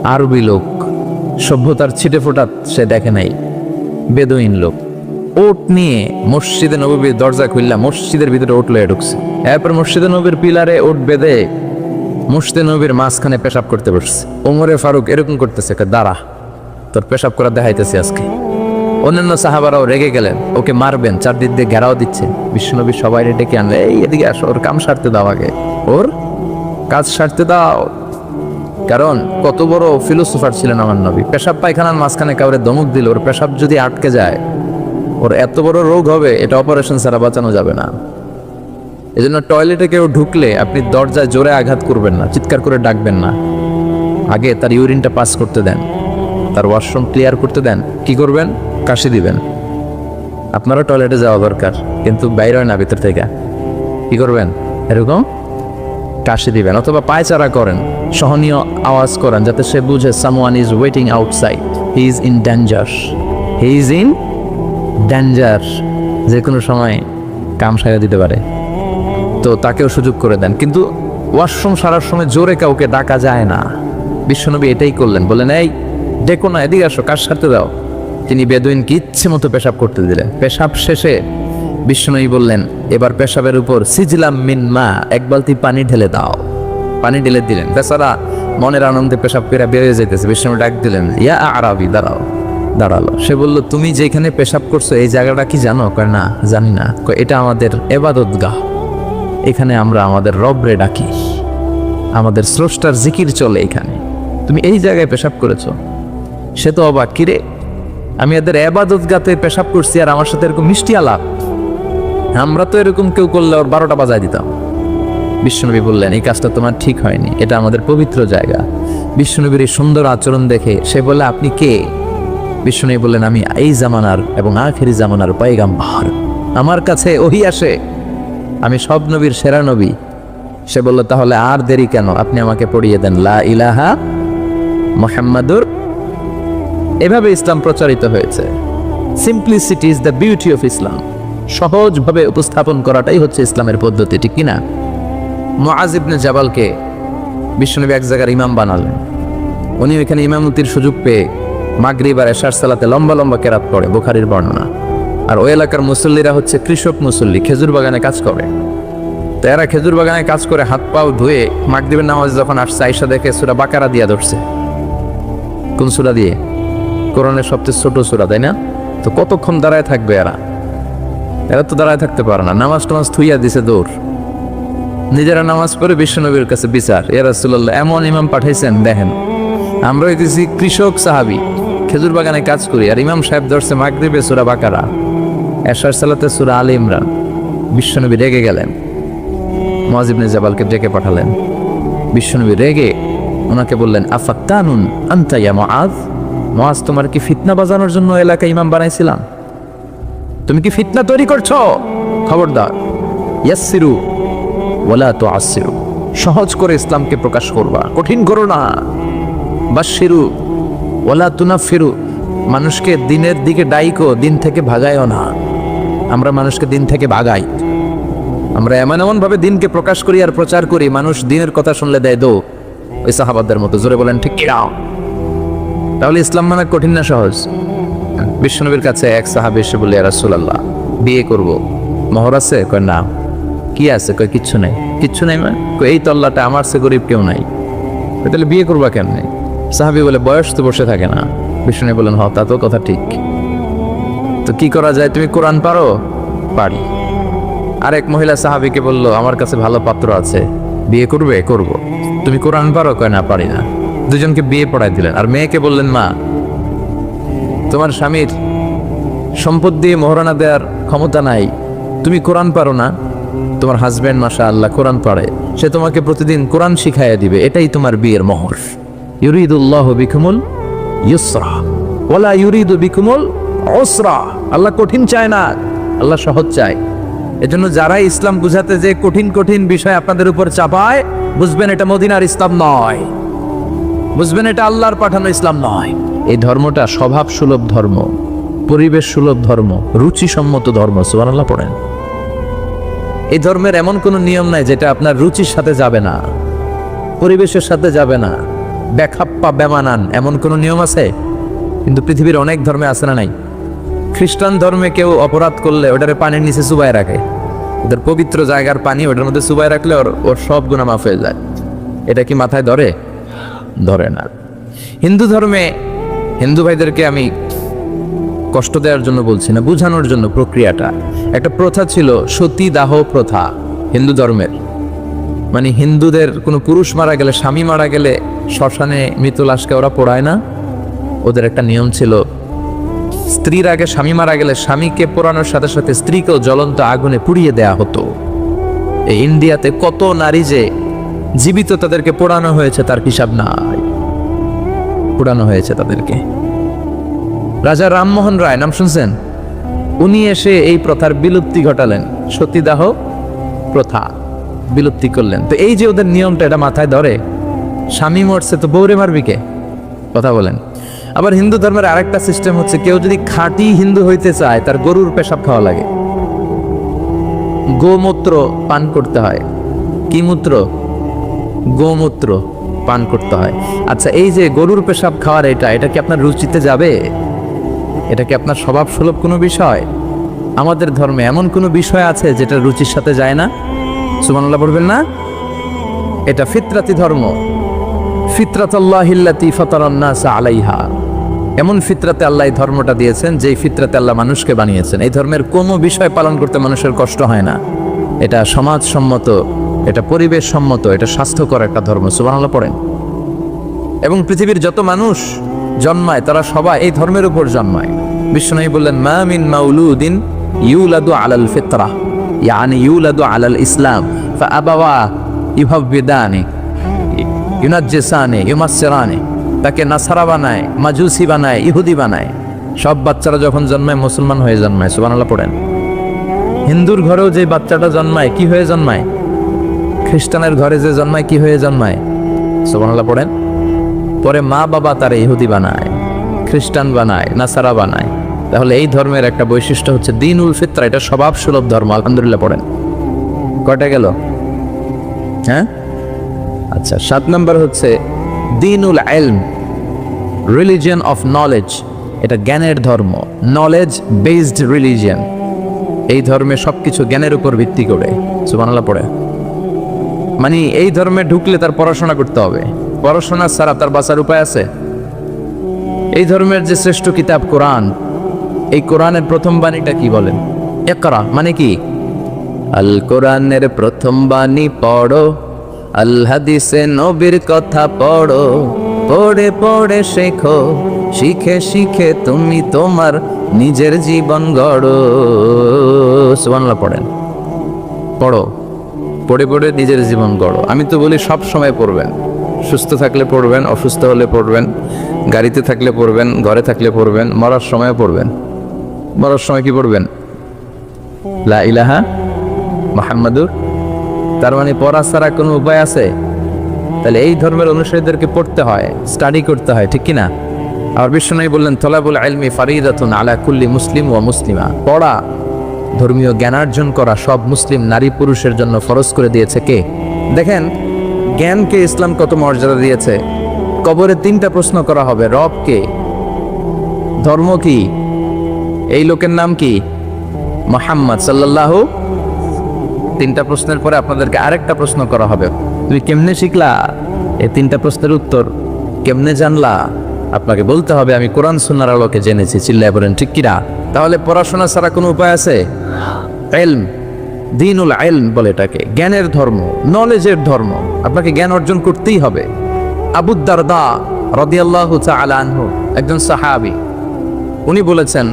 আরবি লোক, সভ্যতার ছিটে ফোটা সে দেখে নাই, বেদুইন লোক ওট নিয়ে মসজিদে নববীর দরজা খুললা মসজিদের ভিতরে ওট লয়ে ঢুকছে। এরপর মসজিদে নবীর পিলারে ওট বেঁধে মসজিদে নবীর মাঝখানে পেশাব করতে বসছে। ওমরে ফারুক এরকম করতেছে, দাঁড়া তোর পেশাব করা দেখাইতেছি আজকে। অন্যান্য সাহাবারাও রেগে গেলেন, ওকে মারবেন, চারদিক দিয়ে ঘেরাও দিচ্ছে। বিশ্বনবী সবাই ডেকে আনলে, এই এদিকে আসো, ওর কাম সারতে দাও, আগে ওর কাজ সারতে দাও। কারণ কত বড় ফিলোসোফার ছিলেন আমার নবী। পেশাব পায়খানার মাঝখানে কাউরে ধমক দিল, ওর পেশাব যদি আটকে যায় ওর এত বড় রোগ হবে, এটা অপারেশন ছাড়া বাঁচানো যাবে না। এজন্য টয়লেটে কেউ ঢুকলে আপনি দরজায় জোরে আঘাত করবেন না, চিৎকার করে ডাকবেন না, আগে তার ইউরিনটা পাস করতে দেন, তার ওয়াশরুম ক্লিয়ার করতে দেন। কি করবেন? কাশি দিবেন। আপনারও টয়লেটে যাওয়া দরকার, কিন্তু বাইরে হয় না, ভিতর থেকে। কি করবেন? এরকম কাশি দিবেন, অথবা পায়চারা করেন, সহনীয় আওয়াজ করেন, যাতে সে বুঝে someone is waiting outside, he is in danger, he is in danger, যে কোনো সময় কাম সারা দিতে পারে, তো তাকেও সুযোগ করে দেন। কিন্তু ওয়াশরুম সারার সময় জোরে কাউকে ডাকা যায় না। বিশ্বনবী এটাই করলেন, বলেন এই ডেকো না, এদিকে আসো, কাজ সারতে দাও। তিনি বেদুইনকে ইচ্ছে মতো পেশাব করতে দিলেন। পেশাব শেষে বিশ্বনবী বললেন, এবার পেশাবের উপর সিজলাম মিন মা, এক বালতি পানি ঢেলে দাও। পানি ঢেলে দিলেন। বেচারা মনের আনন্দে পেশাব করে বেরিয়ে যেতেছে। বিশ্বনবী ডাক দিলেন, ইয়া আরাবি, দাঁড়াও। দাঁড়ালো। সে বলল, তুমি যেখানে পেশাব করছো এই জায়গাটা কি জানো? কয় না, জানি না। এটা আমাদের ইবাদতগাহ, এখানে আমরা আমাদের রবরে ডাকি, আমাদের স্রষ্টার জিকির চলে এখানে, তুমি এই জায়গায় পেশাব করেছো। সে তো অবাক, কিরে আমি এদের ইবাদতগাতে পেশাব করছি আর আমার সাথে এরকম মিষ্টি আলাপ? আমরা তো এরকম কেউ করলে ওর 12টা বাজায় দিতাম। বিশ্বনবী বললেন, এই কাজটা তোমার ঠিক হয়নি, এটা আমাদের পবিত্র জায়গা। বিশ্বনবীর এই সুন্দর আচরণ দেখে সে বলে, আপনি কে? বিশ্বনবী বললেন, আমি এই জামানার এবং আখিরি জামানার পয়গাম্বর, আমার কাছে ওহী আসে, আমি সব নবীর সেরা নবী। সে বলল, তাহলে আর দেরি কেন, আপনি আমাকে পড়িয়ে দেন লা ইলাহা মুহাম্মাদুর। এভাবে ইসলাম প্রচারিত হয়েছে। Simplicity is the beauty of Islam. সহজভাবে উপস্থাপন করাটাই হচ্ছে ইসলামের পদ্ধতি, ঠিক কিনা? মুআজ ইবনে জাবালকে বিশ্বনবী এক জায়গার ইমাম বানালেন। উনি ওইখানে ইমামতির সুযোগ পেয়ে মাগরিব আর এশার সালাতে লম্বা লম্বা কেরাত পড়ে, বুখারীর বর্ণনা। আর ওই এলাকার মুসল্লিরা হচ্ছে কৃষক মুসল্লি, খেজুর বাগানে কাজ করে। তো এরা খেজুর বাগানে কাজ করে হাত পাও ধুয়ে মাগরিবের নামাজ যখন আসছে, আয়েশা দেখে সূরা বাকারা দিয়া ধরছে। কোন সূরা দিয়ে? কোরআনের সবচেয়ে ছোট সূরা, তাই না? তো কতক্ষণ দাঁড়ায় থাকবে এরা? এরা তো দাঁড়ায় থাকতে পারে না। নামাজ টামাজ থুইয়া দিছে দৌড়। নিজেরা নামাজ পড়ে বিশ্বনবীর কাছে বিচার, ইয়া রাসূলুল্লাহ এমন ইমাম পাঠাইছেন, দেখেন আমরা হইতেছি কৃষক সাহাবী, খেজুর বাগানে কাজ করি, আর ইমাম সাহেব ধরছে মাগরিবে সূরা বাকারা, এশার সালাতে সূরা আলে ইমরান। বিশ্বনবী রেগে গেলেন, মুআজ ইবনে জাবালকে ডেকে পাঠালেন। বিশ্বনবী রেগে ওনাকে বললেন, আফাত্তানুন আনতা ইয়া মুআজ, মুআজ তোমার কি ফিতনা বাজানোর জন্য এলাকায় ইমাম বানাইছিলাম? তুমি কি ফিতনা তৈরি করছো? খবরদার, ইয়াসসিরু ওয়ালা তুআসসিরু, সহজ করে ইসলামকে প্রকাশ করবা, কঠিন করো না। বাশশিরু ওয়ালা তুনাফিরু, মানুষকে দিনের দিকে ডাইকো, দিন থেকে ভাগায়ও না। আমরা মানুষকে দিন থেকে ভাগাই। আমরা এমন ভাবে দিনকে প্রকাশ করি আর প্রচার করি, মানুষ দিনের কথা শুনলে দেয় দো, ওই সাহাবাদের মতো। জোরে বলেন ঠিক কি? তাহলে ইসলাম মানে কঠিন না সহজ? বিশ্বনবীর কাছে এক সাহাবী এসে বলে, ইয়া রাসূলুল্লাহ বিয়ে করব, মোহর আছে? কয় না। কি আছে? কয় কিচ্ছু নাই। কিচ্ছু নাই মানে? কয় এই তল্লাটা আমার সে গরিব কেউ নাই। তাহলে বিয়ে করবা কেমনে? সাহাবী বলে, বয়স তো বসে থাকে না। বিশ্বনবী বলেন, হ তা তো কথা ঠিক, তো কি করা যায়? তুমি কোরআন পারো? পারি। আরেক মহিলা সাহাবীকে বলল, আমার কাছে ভালো পাত্র আছে, বিয়ে করবে? করব। তুমি কোরআন পারো? কয় না, পারি না। দুজনকে বিয়ে পড়াই দিলেন। আর মেয়েকে বললেন, মা তোমার স্বামীর সম্পদ দিয়ে মোহরানা দেওয়ার ক্ষমতা নাই, তুমি কোরআন পারো না, তোমার হাজবেন্ড মাশাআল্লাহ কোরআন পড়ে, সে তোমাকে প্রতিদিন কোরআন শিখাইয়া দিবে, এটাই তোমার বিয়ের মোহর। ইউরিদুল্লাহু বিকুমুল ইউসরা ওয়ালা ইউরিদু বিকুমুল উসরা। আল্লাহ কঠিন চায় না, আল্লাহ সহজ চায়। এজন্য যারা ইসলাম বুঝাতে যে কঠিন কঠিন বিষয় আপনাদের উপর চাপায়, বুঝবেন এটা মদিনার ইসলাম নয়, বুঝবেন এটা আল্লাহর পাঠানো ইসলাম নয়। এই ধর্মটা স্বভাব সুলভ ধর্ম, পরিবেশ সুলভ ধর্ম, রুচিসম্মত ধর্ম। সুবহানাল্লাহ পড়েন। এই ধর্মের এমন কোনো নিয়ম নাই যেটা আপনার রুচির সাথে যাবে না, পরিবেশের সাথে যাবে না, বেখাপ্পা বেমানান এমন কোনো নিয়ম আছে? কিন্তু পৃথিবীর অনেক ধর্মে আছে না নাই? খ্রিস্টান ধর্মে কেউ অপরাধ করলে ওটারে পানির নিচে চুবায় রাখে, ওদের পবিত্র জায়গার পানি ওটার মধ্যে চুবায় রাখলে ওর সব গুনাহ মাফ হয়ে যায়। এটা কি মাথায় ধরে? ধরে না। হিন্দু ধর্মে, হিন্দু ভাইদেরকে আমি কষ্ট দেওয়ার জন্য বলছি না, বুঝানোর জন্য প্রক্রিয়াটা। একটা প্রথা ছিল সতী দাহ প্রথা হিন্দু ধর্মের। মানে হিন্দুদের কোনো পুরুষ মারা গেলে, স্বামী মারা গেলে শ্মশানে মৃত লাশকে ওরা পোড়ায় না। ওদের একটা নিয়ম ছিল, স্ত্রীর আগে স্বামী মারা গেলে স্বামীকে পোড়ানোর সাথে সাথে স্ত্রীকেও জ্বলন্ত আগুনে পুড়িয়ে দেয়া হতো। এই ইন্ডিয়াতে কত নারী যে জীবিত তাদেরকে পোড়ানো হয়েছে তার হিসাব নাই, পোড়ানো হয়েছে তাদেরকে। রাজা রামমোহন রায় নাম শুনছেন? উনি এসে এই প্রথার বিলুপ্তি ঘটালেন, সতীদাহ প্রথা বিলুপ্তি করলেন। তো এই যে ওদের নিয়মটা, এটা মাথায় ধরে? স্বামী মরছে তো বউরে মারবি কে? কথা বলেন। আবার হিন্দু ধর্মের আরেকটা সিস্টেম হচ্ছে, কেউ যদি খাঁটি হিন্দু হইতে চায় তার গরুর পেশাব খাওয়া লাগে, গোমূত্র পান করতে হয়। কি মূত্র? গোমূত্র পান করতে হয়। আচ্ছা, এই যে গরুর পেশাব খাওয়ার এটা কি আপনার রুচিতে যাবে? এটা কি আপনার স্বভাব সুলভ কোনো বিষয়? আমাদের ধর্মে এমন কোনো বিষয় আছে যেটা রুচির সাথে যায় না? সুবহানাল্লাহ পড়বেন না? এটা ফিতরাতি ধর্ম। ফিতরাতাল্লাহিল্লাতী ফাতারান নাস আলাইহা। এমন ফিতরাতে আল্লাহ এই ধর্মটা দিয়েছেন, যেই ফিতরাতে আল্লাহ মানুষকে বানিয়েছেন। এই ধর্মের কোনো বিষয় পালন করতে মানুষের কষ্ট হয় না। এটা সমাজসম্মত, এটা পরিবেশ সম্মত, এটা স্বাস্থ্যকর একটা ধর্ম। সুবহানাল্লাহ পড়েন। এবং পৃথিবীর যত মানুষ জন্মায় তারা সবাই এই ধর্মের উপর জন্মায়। বিশ্বনবী বললেন, মা মিন মাউলুদিন ইউলাদু আলাল ফিতরা, ইয়ানি ইউলাদু আলাল ইসলাম ফাআবাওয়া ইউহাব্বিদানি ইউনাজ্জিসানি ইউমাসসিরানি। তাকে নাসারা বানায়, মাজুসি বানায়, ইহুদি বানায়। সব বাচ্চারা যখন জন্মায় মুসলমান হয়ে জন্মায়। সুবহানাল্লাহ পড়েন। হিন্দুর ঘরেও যে বাচ্চাটা জন্মায় কি হয়ে জন্মায়? খ্রিস্টানের ঘরে যে জন্মায় কি হয়ে জন্মায়? সুবহানাল্লাহ পড়েন। পরে মা বাবা তারা ইহুদি বানায়, খ্রিস্টান বানায়, নাসারা বানায়। তাহলে এই ধর্মের একটা বৈশিষ্ট্য হচ্ছে দীনুল ফিতরা, এটা স্বভাব সুলভ ধর্ম। আলহামদুলিল্লাহ পড়েন। কয়টা গেল? হ্যাঁ, আচ্ছা, 7 নম্বর হচ্ছে দীনুল ইলম, রিলিজিয়ন অফ নলেজ। এটা জ্ঞানের ধর্ম, নলেজ বেসড রিলিজিয়ন। এই ধর্মে সবকিছু জ্ঞানের উপর ভিত্তি করে। সুবহানাল্লাহ পড়ে। মানে এই ধর্মে ঢুকলে তার পড়াশোনা করতে হবে, পড়াশোনা ছাড়া তার বাঁচার উপায় আছে? এই ধর্মের যে শ্রেষ্ঠ কিতাব কোরআন, এই কোরআনের প্রথম বাণীটা কি বলেন? ইকরা মানে কি? আল কোরআনের প্রথম বাণী পড়ো, আল হাদিসে নবীর কথা পড়ো, পড়ে পড়ে শেখো, শিখে শিখে তুমি তোমার নিজের জীবন গড়ো। সুবহানাল্লাহ পড়েন। পড়ো, পড়ে পড়ে নিজের জীবন গড়ো। আমি তো বলি সব সময় পড়বেন, সুস্থ থাকলে পড়বেন, অসুস্থ হলে পড়বেন, গাড়িতে থাকলে পড়বেন, ঘরে থাকলে পড়বেন, মরার সময় পড়বেন। মরার সময় কি পড়বেন? লা ইলাহা মুহাম্মাদুর। তার মানে পড়া ছাড়া কোনো উপায় আছে? তাহলে এই ধর্মের অনুসারীদেরকে পড়তে হয়, স্টাডি করতে হয়, ঠিক কিনা? আর বিশ্বনবী বললেন, তলাবুল ইলমি ফারিদাতুন আলা কুল্লি মুসলিম ওয়া মুসলিমা। পড়া, ধর্মীয় জ্ঞানার্জন করা সব মুসলিম নারী পুরুষের জন্য ফরজ করে দিয়েছে কে? দেখেন জ্ঞানকে ইসলাম কত মর্যাদা দিয়েছে। কবরে 3টা প্রশ্ন করা হবে, রব কে, ধর্ম কি, এই লোকের নাম কি, মুহাম্মদ সাল্লাল্লাহু। 3টা প্রশ্নের পরে আপনাদেরকে আরেকটা প্রশ্ন করা হবে, তুমি কেমনে শিখলা? এই 3টা প্রশ্নের উত্তর কেমনে জানলা? আপনাকে বলতে হবে, আমি কোরআন সুন্নাহর আলোকে জেনেছি। চিল্লায় বলেন ঠিক কিনা? তাহলে পড়াশোনা ছাড়া কোনো উপায় আছে? ইলম, দীনুল ইলম বলে এটাকে, জ্ঞানের ধর্ম, নলেজের ধর্ম। আপনাকে জ্ঞান অর্জন করতেই হবে। আবু দারদা রাদিয়াল্লাহু তাআলা আনহু, একজন সাহাবী, উনি বলেছেন,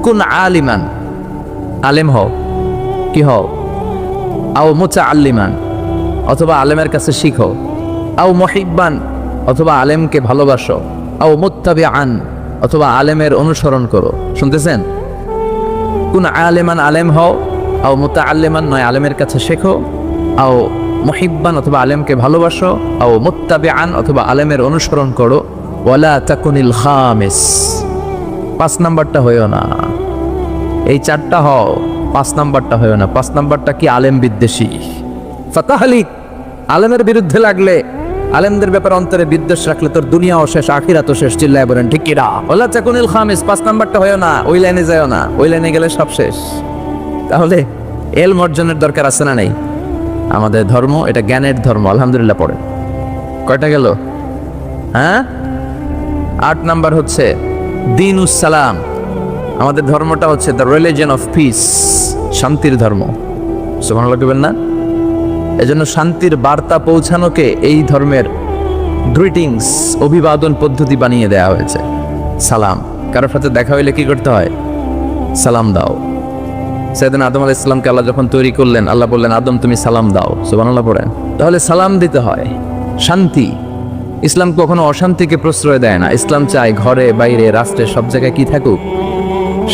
কুন আলিমান, আলেম হও। কি হও? আও মুতাআল্লিমান, অথবা আলেমের কাছে শিখো। আও মুহিব্বান, অথবা আলেমকে ভালোবাসো। আও মুত্তাবিআন, অথবা আলেমের অনুসরণ করো। শুনতেছেন? কুন আলিমান, আলেম হও। আও মুতাআল্লিমান, নয় আলেমের কাছে শেখো। আও মুহিব্বান, অথবা আলেমকে ভালোবাসো। আও মুত্তাবিআন, অথবা আলেমের অনুসরণ করো। ওয়ালা তাকুনিল খামিস, 5 নাম্বারটা হইও না। এই 4টা হও, 5 নাম্বারটা হইও না। 5 নাম্বারটা কি? আলেম বিদ্বেষী, ফাতাহলিক। আলেমের বিরুদ্ধে লাগলে আলেমদের ব্যাপারে অন্তরে বিদ্বেষ রাখলে তোর দুনিয়াও শেষ, আখিরাতও শেষ। চিল্লায় বলেন ঠিক কিনা? ওয়ালা তাকুনিল খামিস, 5 নাম্বারটা হয় না, ওই লাইনে যায়ও না, ওই লাইনে গেলে সব শেষ। তাহলে এলম অর্জনের দরকার আছে না নেই? আমাদের ধর্ম এটা জ্ঞানের ধর্ম, আলহামদুলিল্লাহ। পড়ে কয়টা গেল? হ্যাঁ, 8 নাম্বার হচ্ছে দীনুস সালাম। আমাদের ধর্মটা হচ্ছে দ্য রিলিজিয়ন অফ পিস, শান্তির ধর্ম। সুবহানাল্লাহ বলবেন না? এজন্য শান্তির বার্তা পৌঁছানোকে এই ধর্মের গ্রিটিংস, অভিবাদন পদ্ধতি বানিয়ে দেওয়া হয়েছে। সালাম, কারোর সাথে দেখা হইলে কি করতে হয়? সালাম দাও। সাইয়েদনা আদম আলাইহিস সালামকে আল্লাহ যখন তৈরি করলেন, আল্লাহ বললেন আদম তুমি সালাম দাও। সুবহানাল্লাহ পড়েন। তাহলে সালাম দিতে হয়। শান্তি, ইসলাম কখনো অশান্তিকে প্রশ্রয় দেয় না। ইসলাম চায় ঘরে বাইরে রাষ্ট্রে সব জায়গায় কি থাকুক?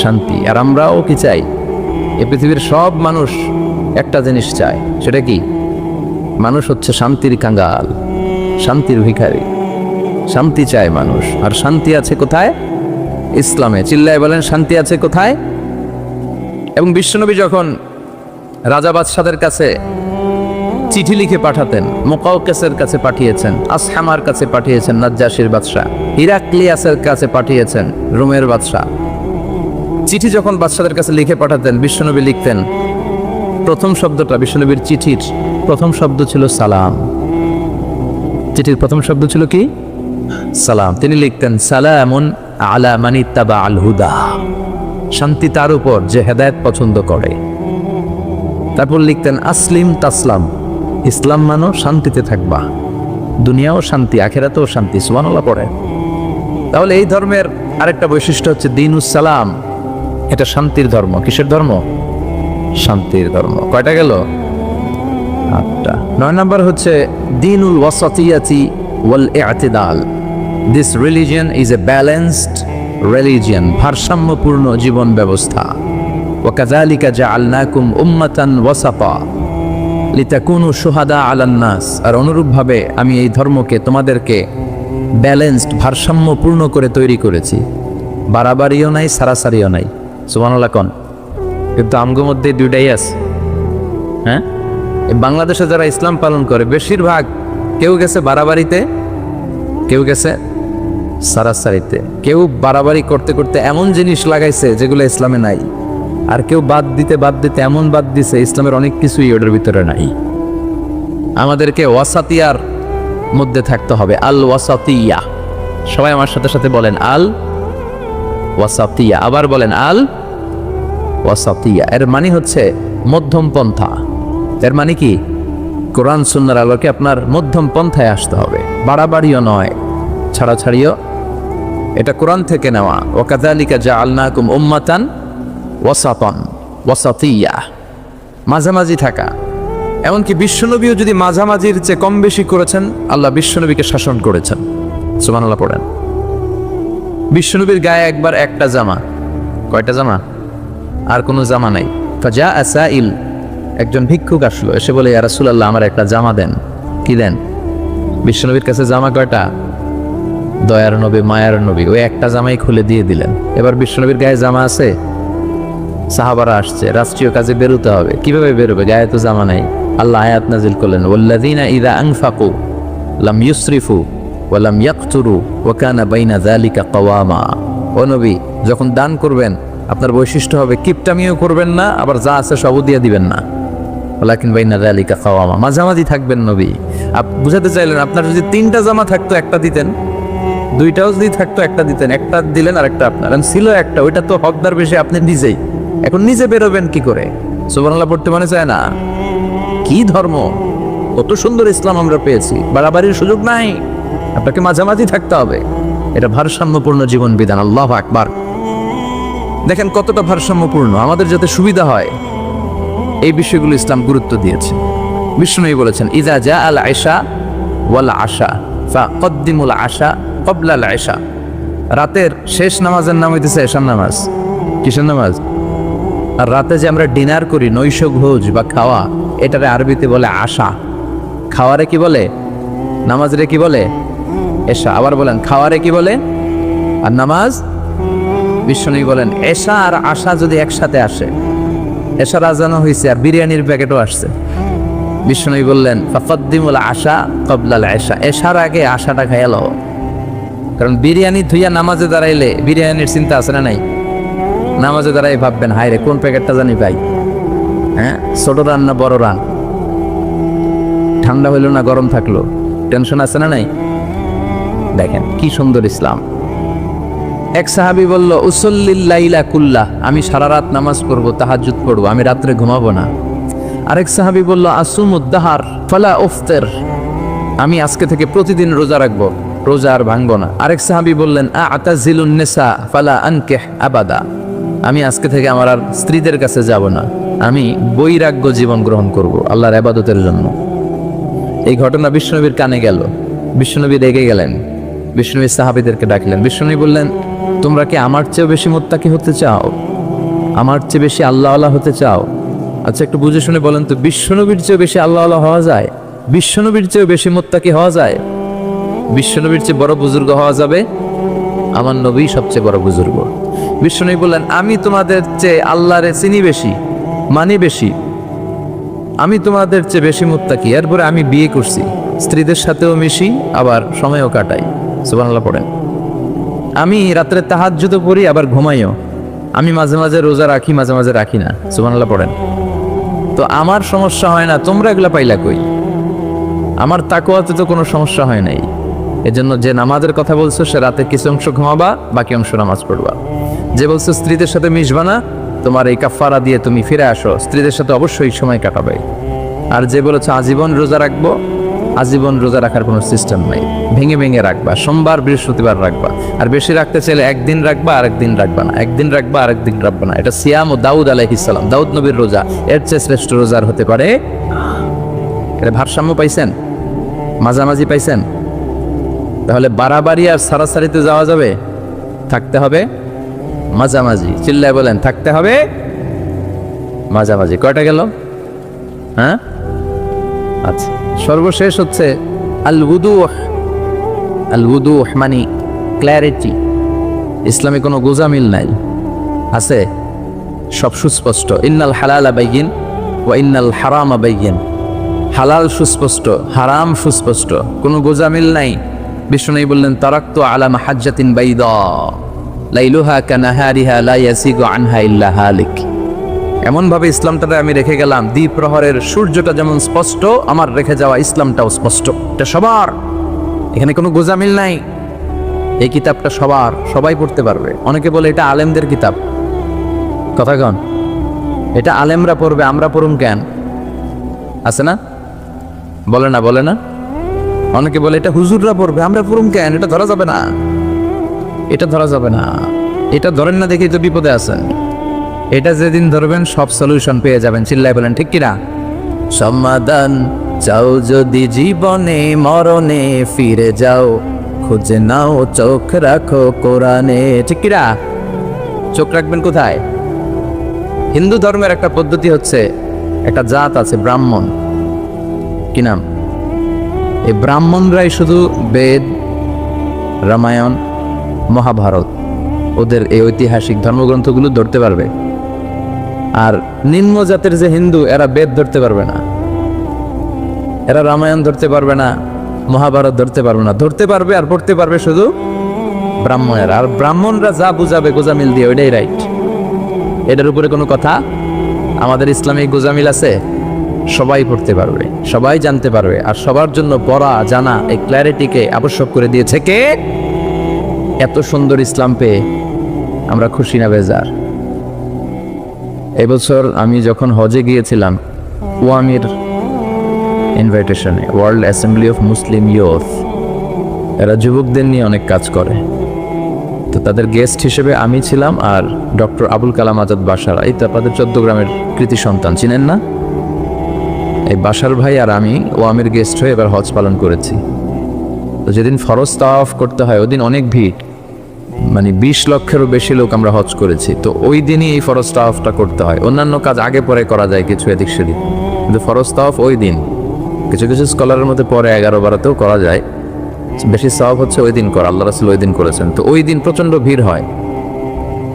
শান্তি। আর আমরাও কি চাই? এই পৃথিবীর সব মানুষ একটা জিনিস চায়, সেটা কি? মানুষ হচ্ছে শান্তির কাঙ্গাল, শান্তির ভিখারি। শান্তি চায় মানুষ। আর শান্তি আছে কোথায়? ইসলামে। চিল্লায় বলেন শান্তি আছে কোথায়? এবং বিশ্বনবী যখন রাজা বাদশাদের কাছে চিঠি লিখে পাঠাতেন, মুকাওকেসের কাছে পাঠিয়েছেন, আসহামার কাছে পাঠিয়েছেন, নাজ্জাশির বাদশা, হিরাক্লিয়াসের কাছে পাঠিয়েছেন, রোমের বাদশা। চিঠি যখন বাদশাদের কাছে লিখে পাঠাতেন, বিশ্বনবী লিখতেন, প্রথম শব্দটা, বিশ্বনবীর চিঠির প্রথম শব্দ ছিল সালাম। চিঠির প্রথম শব্দ ছিল কি? সালাম। তিনি লিখতেন সালামুন আলা মান ইত্তাবা আল হুদা, শান্তি তার উপর যে হেদায়েত পছন্দ করে। তারপর লিখতেন আসলিম তাসলাম, ইসলাম মানো শান্তিতে থাকবা, দুনিয়াও শান্তি আখিরাতেও শান্তি। সুবহানাল্লাহ পড়ে। তাহলে এই ধর্মের আরেকটা বৈশিষ্ট্য হচ্ছে দীনুস সালাম। এটা শান্তির ধর্ম। কিসের ধর্ম? শান্তির ধর্ম। কয়টা গেল? 8টা। 9 নাম্বার হচ্ছে দীনুল ওয়াসাতিয়াতি ওয়াল ইআতিদাল। This religion is a balanced religion, ভারসাম্যপূর্ণ জীবন ব্যবস্থা। ওয়াকাযালিকা জাআলনাকুম উম্মাতান ওয়াসাতা লিতাকুনু শুহাদা আলান নাস। আর অনুরূপভাবে আমি এই ধর্মকে তোমাদেরকে ব্যালেন্সড, ভারসাম্যপূর্ণ করে তৈরি করেছি। বাড়াবাড়িও নাই, সারাসারিও নাই। সুবহানাল্লাহ কোন? কিন্তু আমগো মধ্যে দুইটাই আছে। হ্যাঁ, বাংলাদেশে যারা ইসলাম পালন করে বেশিরভাগ কেউ গেছে বাড়াবাড়িতে, কেউ গেছে সারাসারিতে। কেউ বাড়াবাড়ি করতে করতে এমন জিনিস লাগাইছে যেগুলো ইসলামে নাই, আর কেউ বাদ দিতে এমন বাদ দিছে ইসলামের অনেক কিছুই ওটার ভিতরে নাই। আমাদেরকে ওয়াসাতিয়ার মধ্যে থাকতে হবে। আল ওয়াসাতিয়া। সবাই আমার সাথে সাথে বলেন আল ওয়াসাতিয়া। আবার বলেন আল ওয়াসাতিয়া। এর মানে হচ্ছে মধ্যম পন্থা। এর মানে কি? কোরআন সুন্নাহর আলোকে আপনার মধ্যম পন্থায় আসতে হবে। বাড়াবাড়িও নয়, ছাড়াছাড়িও। এটা কোরআন থেকে নেওয়া। ওয়াকাযালিকা জাআলনাকুম উম্মাতান ওয়াসাতান, ওয়াসাতিয়া, মাঝামাঝি থাকা। এমনকি বিশ্বনবীও যদি মাঝামাঝির চেয়ে কম বেশি করেছেন, আল্লাহ বিশ্বনবীকে শাসন করেছেন। সুবহানাল্লাহ পড়েন। বিশ্বনবীর গায়ে একবার একটা জামা। কয়টা জামা? আর কোনো জামা নাই। ফাজা আসাইল, একজন ভিক্ষুক আসলো, এসে বলে ইয়া রাসূলুল্লাহ আমার একটা জামা দেন। কি দেন? বিশ্বনবীর কাছে জামা কয়টা? দয়ার নবী, মায়ার নবী, ওই একটা জামাই খুলে দিয়ে দিলেন। এবার বিশ্বনবীর গায়ে জামা আছে? সাহাবারা আসছে, রাষ্ট্রীয় কাজে বেরোতে হবে। কিভাবে বেরোবে? গায়ে তো জামা নাই। আল্লাহ আয়াত নাজিল করলেন, ওয়াল্লাযীনা ইযা আনফাকু লাম ইউসরিফু ওয়া লাম ইয়াকতুরু ওয়া কানা বাইনা যালিকা কাওয়ামা। ও নবী, যখন দান করবেন আপনার বৈশিষ্ট্য হবে কিপটামিও করবেন না, আবার যা আছে সবও দিয়ে দিবেন না। ওয়ালাকিন বাইনা যালিকা কাওয়ামা, মাঝামাঝি থাকবেন নবী। বুঝাতে চাইলেন আপনার যদি 3টা জামা থাকতো একটা দিতেন, 2টাও যদি থাকতো একটা দিতেন। একটা দিলেন আর একটা আপনার। ছিল একটা, ওইটা তো হকদার বেশি আপনি নিজেই। এখন নিজে বেরোবেন কি করে? সুবহানাল্লাহ পড়তে মনে চায় না? কি ধর্ম! কত সুন্দর ইসলাম আমরা পেয়েছি। বাড়াবাড়ির সুযোগ নাই, আপনাকে মাঝামাঝি থাকতে হবে। এটা ভারসাম্যপূর্ণ জীবন বিধান। আল্লাহু আকবার। দেখেন কতটা ভারসাম্যপূর্ণ। আমাদের যাতে সুবিধা হয় এই বিষয়গুলো ইসলাম গুরুত্ব দিয়েছে। বিষ্ণুই বলেছেন ইজা জা আল আয়সা ওয়াল আশা ফাকদ্দিমুল আশা ক্বাবলা আল আয়সা। রাতের শেষ নামাজের নাম হইতেছে এশার নামাজ। কিসের নামাজ? আর রাতে যে আমরা ডিনার করি, নৈশ ভোজ বা খাওয়া, এটারে আরবিতে বলে আশা। খাওয়ারে কি বলে? নামাজরে কি বলে? এশা। আবার বলেন খাওয়ারে কি বলে? আর নামাজ? বিষ্ণুই বলেন এশা আর আশা যদি একসাথে আসে, এশার আজানও হয়েছে আর বিরিয়ানির প্যাকেটও আসছে, বিষ্ণুনবী বললেন ফাফাদ্দিমুল আশা ক্বাবলাল ইশা, এশার আগে আশাটা খাইয়া লও। কারণ বিরিয়ানি ধুইয়া নামাজে দাঁড়াইলে বিরিয়ানির চিন্তা আছে না নাই? নামাজে দাঁড়াই ভাববেন হায় রে কোন প্যাকেটটা জানি পাই, হ্যাঁ ছোট রান না বড় রান, ঠান্ডা হইলো না গরম থাকলো, টেনশন আছে না নাই? দেখেন কি সুন্দর ইসলাম। এক সাহাবী বলল উসল্লিল লাইলা কুল্লাহ, আমি সারা রাত নামাজ পড়বো, তাহাজ্জুদ পড়বো, আমি রাত্রে ঘুমাবো না। আরেক সাহাবী বলল আসুমুদ্দাহার ফালা উফতির, আমি আজকে থেকে প্রতিদিন রোজা রাখবো, রোজা আর ভাঙবো না। আরেক সাহাবী বললেন আতাজিলুন নিসা ফালা আনকিহ আবাদা, আমি আজকে থেকে আমার আর স্ত্রীদের কাছে যাব না, আমি বৈরাগ্য জীবন গ্রহণ করব আল্লাহর ইবাদতের জন্য। এই ঘটনা বিশ্বনবীর কানে গেল, বিশ্বনবী রেগে গেলেন, বিশ্বনবী সাহাবীদেরকে ডাকলেন। বিশ্বনবী বললেন তোমরা কি আমার চেয়েও বেশি মুত্তাকি হতে চাও, আমার চেয়ে বেশি আল্লাহওয়ালা হতে চাও? আচ্ছা একটু বুঝে শুনে বলেন তো, বিশ্বনবীর চেয়েও বেশি আল্লাহওয়ালা হওয়া যায়? বিশ্বনবীর চেয়েও বেশি মুত্তাকি হওয়া যায়? বিশ্বনবীর চেয়ে বড় বুজুর্গ হওয়া যাবে? আমার নবী সবচেয়ে বড় বুজুর্গ। বিশ্বনবী বললেন আমি তোমাদের চেয়ে আল্লাহরে চিনি বেশি, মানি বেশি, আমি তোমাদের চেয়ে বেশি মুত্তাকি। এরপরে আমি বিয়ে করছি, স্ত্রীদের সাথেও মিশি, আবার সময়ও কাটাই। সুবহানাল্লাহ পড়েন। আমি রাত্রে তাহাজ্জুদও পড়ি, আবার ঘুমাইও। আমি মাঝে মাঝে রোজা রাখি, মাঝে মাঝে রাখি না। সুবহানাল্লাহ পড়েন। তো আমার সমস্যা হয় না, তোমরা এগুলা পাইলা কই? আমার তাকওয়াতে তো কোনো সমস্যা হয় নাই। এজন্য যে নামাজের কথা বলছো সে রাতে কিছু অংশ ঘুমাবা, বাকি অংশ নামাজ পড়বা। যে বলছো স্ত্রীদের সাথে মিশবা না, তোমার এই কাফারা দিয়ে তুমি ফিরে আসো, স্ত্রীদের সাথে অবশ্যই সময় কাটাবে। আর যে বলেছো আজীবন রোজা রাখবো, আজীবন রোজা রাখার কোনো সিস্টেম নাই, ভেঙে ভেঙে রাখবা, সোমবার বৃহস্পতিবার রাখবা। আর বেশি রাখতে চাইলে একদিন রাখবা, আরেকদিন রাখবা না, একদিন রাখবা, আরেকদিন রাখবা না। এটা সিয়াম ও দাউদ আলাইহিস সালাম, দাউদ নবীর রোজা, এর চেয়ে শ্রেষ্ঠ রোজার হতে পারে? এটা ভারসাম্য পাইছেন? মাঝামাঝি পাইছেন? তাহলে বাড়াবাড়ি আর সারাসারিতে যাওয়া যাবে? থাকতে হবে মাঝামাঝি। চিল্লায় বলেন থাকতে হবে মাঝামাঝি। কয়টা গেল? হ্যাঁ আচ্ছা, সর্বশেষ হচ্ছে আল উদুহ। আল উদুহ মানে ক্ল্যারিটি। ইসলামে কোনো গোজামিল নাই, আছে সব সুস্পষ্ট। ইন্নাল হালালা বাইয়িন ওয়া ইন্নাল হারামা বাইয়িন, হালাল সুস্পষ্ট, হারাম সুস্পষ্ট, কোনো গোজামিল নাই। বিষ্ণু বললেন তারাকতু আলা মাহাজ্জাতিন বাইদা লাইলুহা কানাহারিহা লা ইয়াসিগু আনহা ইল্লা হালিক। এমন ভাবে ইসলামটাকে আমি রেখে গেলাম, দ্বীপ প্রহরের সূর্যটা যেমন স্পষ্ট, আমার রেখে যাওয়া ইসলামটাও স্পষ্ট। এটা সবার, এখানে কোনো গোজামিল নাই। এই কিতাবটা সবার, সবাই পড়তে পারবে। অনেকে বলে এটা আলেমদের কিতাব, কথা কন, এটা আলেমরা পড়বে, আমরা পড়ুম কেন? আছে না? বলে না, বলে না? অনেকে বলে এটা হুজুররা পড়বে, আমরা পড়ুম কেন? এটা ধরা যাবে না, এটা ধরা যাবে না। এটা ধরেন না দেখেই তো বিপদে আছেন। এটা যেদিন ধরবেন সব সলিউশন পেয়ে যাবেন। চিল্লায় বলেন ঠিক কিনা? সমাধান চাও যদি জীবনে মরণে, ফিরে যাও খুঁজে নাও, চোখ রাখো কোরআনে। ঠিক কিনা? চোখ রাখবেন কোথায়? হিন্দু ধর্মের একটা পদ্ধতি হচ্ছে, একটা জাত আছে ব্রাহ্মণ, কি নাম? এই ব্রাহ্মণরাই শুধু বেদ, রামায়ণ, মহাভারত, ওদের এই ঐতিহাসিক ধর্মগ্রন্থগুলো ধরতে পারবে। আর নিম্ন জাতের যে হিন্দু, এরা বেদ ধরতে পারবে না, এরা রামায়ণ ধরতে পারবে না, মহাভারত ধরতে পারবে না। ধরতে পারবে আর পড়তে পারবে শুধু ব্রাহ্মণেরা। আর ব্রাহ্মণরা যা বুঝাবে গোজামিল দিয়ে, ওইটাই রাইট। এটার উপরে কোনো কথা? আমাদের ইসলামে গোজামিল আছে? সবাই পড়তে পারবে, সবাই জানতে পারবে। আর সবার জন্য পড়া জানা, এই ক্ল্যারিটিকে আবশ্যক করে দিয়েছে কে? এত সুন্দর ইসলাম পেয়ে আমরা খুশি না বেজার? এবছর আমি যখন হজে গিয়েছিলাম, ওয়ামির ইনভাইটেশনে, world assembly of Muslim youth, এরা যুবকদের নিয়ে অনেক কাজ করে। তো তাদের গেস্ট হিসেবে আমি ছিলাম, আর ডক্টর আবুল কালাম আজাদ বাশার, এই তো আপনাদের চট্টগ্রামের কৃতি সন্তান, চিনেন না? এই বাশার ভাই আর আমি ওয়ামের গেস্ট হয়ে এবার হজ পালন করেছি। তো যেদিন ফরজ তাওয়াফ করতে হয়, ওদিন অনেক ভিড়, মানে 20 লক্ষেরও বেশি লোক আমরা হজ করেছি। তো ওই দিনই এই ফরজ তাওয়াফটা করতে হয়। অন্যান্য কাজ আগে পরে করা যায় কিছু এদিক সেদিক, কিন্তু ফরজ তাওয়াফ ওই দিন। কিছু কিছু স্কলারের মধ্যে পরে 11-12তেও করা যায়, বেশি সওয়াব হচ্ছে ওই দিন করা। আল্লাহ রাসূল ওই দিন করেছেন। তো ওই দিন প্রচন্ড ভিড় হয়।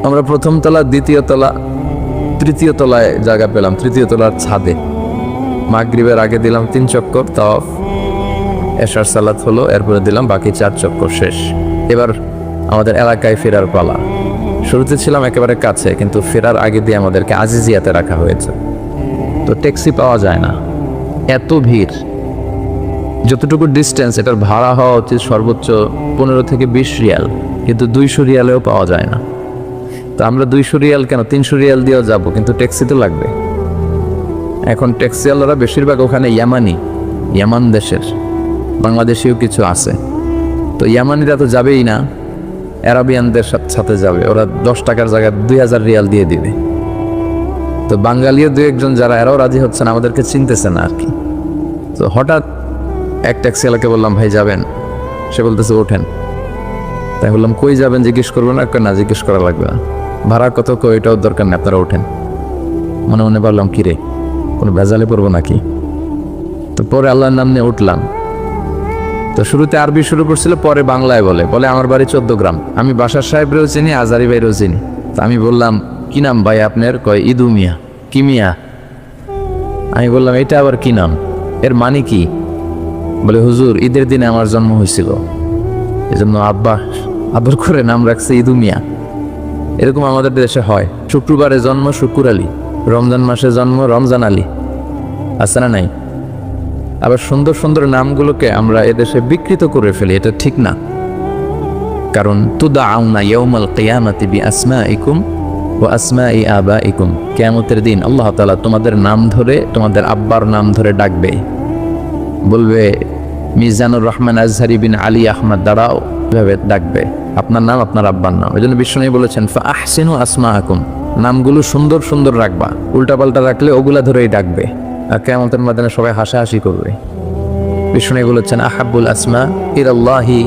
আমরা প্রথম তলা, দ্বিতীয় তলা, তৃতীয় তলায় জায়গা পেলাম, তৃতীয় তলার ছাদে। মাগরিবের আগে দিলাম 3 চক্কর তাওয়াফ, এশার সালাত হলো, এরপরে দিলাম বাকি 4 চক্কর, শেষ। এবার আমাদের এলাকায় ফেরার পালা। শুরুতে ছিলাম একেবারে কাছে, কিন্তু ফেরার আগে দিয়ে আমাদেরকে আজিজিয়াতে রাখা হয়েছে। তো ট্যাক্সি পাওয়া যায় না, এত ভিড়। যতটুকু ডিস্টেন্স, এটার ভাড়া হওয়া উচিত সর্বোচ্চ 15 থেকে 20 রিয়াল, কিন্তু 200 রিয়ালেও পাওয়া যায় না। তো আমরা 200 রিয়াল কেন, 300 রিয়াল দিয়েও যাব, কিন্তু ট্যাক্সি তো লাগবে। এখন ট্যাক্সিওয়ালারা বেশিরভাগ ওখানে ইয়ামান দেশের, বাংলাদেশিও কিছু আছে। তো ইয়ামানিরা তো যাবেই না, আরাবিয়ানদের সাথে যাবে। ওরা 10 টাকার জায়গায় 2000 রিয়াল দিয়ে দিবে। তো বাঙালিও 2-1 জন যারা, এরাও রাজি হচ্ছে না, আমাদেরকে চিনতেছে না আর কি। তো হঠাৎ এক ট্যাক্সিওয়ালাকে বললাম, ভাই যাবেন? সে বলতেছে ওঠেন। তাই বললাম কই যাবেন জিজ্ঞেস করবো না? না, জিজ্ঞেস করা লাগবে না। ভাড়া কত? এটাও দরকার নেই, আপনারা ওঠেন। মনে মনে ভাবলাম কি রে, কোনো ভেজালে পড়বো নাকি? তো পরে আল্লাহর নাম নিয়ে উঠলাম। তো শুরুতে আরবি শুরু করছিল, পরে বাংলায় বলে আমার বাড়ি 14 গ্রাম। আমি বাসার সাহেবরেও চিনি, আজারি ভাইরেও চিনি। তো আমি বললাম কি নাম ভাই আপনার? কয় ইদু মিয়া। কি মিয়া? আমি বললাম এটা আবার কি নাম, এর মানে কি? বলে হুজুর ঈদের দিনে আমার জন্ম হয়েছিল, এজন্য আব্বা আদর করে নাম রাখছে ইদু মিয়া। এরকম আমাদের দেশে হয়। শুক্রবারে জন্ম শুকুর আলী, রমজান মাসে জন্ম রমজান আলী, আছে না নাই? আবার সুন্দর সুন্দর নামগুলোকে আমরা এদেশে বিকৃত করে ফেলি, এটা ঠিক না। কারণ তুদাউনা ইয়াউমাল কিয়ামাতি বিআসমাইকুম ওয়া আসমাই আবাইকুম, কিয়ামতের দিন আল্লাহ তাআলা তোমাদের নাম ধরে, তোমাদের আব্বার নাম ধরে ডাকবে, বলবে মিজানুর রহমান আজহারি বিন আলী আহমদ দাঁড়াও, এভাবে ডাকবে। আপনার নাম আপনার আব্বার নাম। এই জন্য বিশ্বনবী বলেছেন ফাআহসিনু আসমাআকুম, নামগুলো সুন্দর সুন্দর রাখবা, উল্টাপাল্টা রাখলে ওগুলা ধরেই ডাকবে, আর কিয়ামতের ময়দানে সবাই হাসাহাসি করবে। বিশ্বনবী বলেছেন আহাব্বুল আসমা ইলাল্লাহি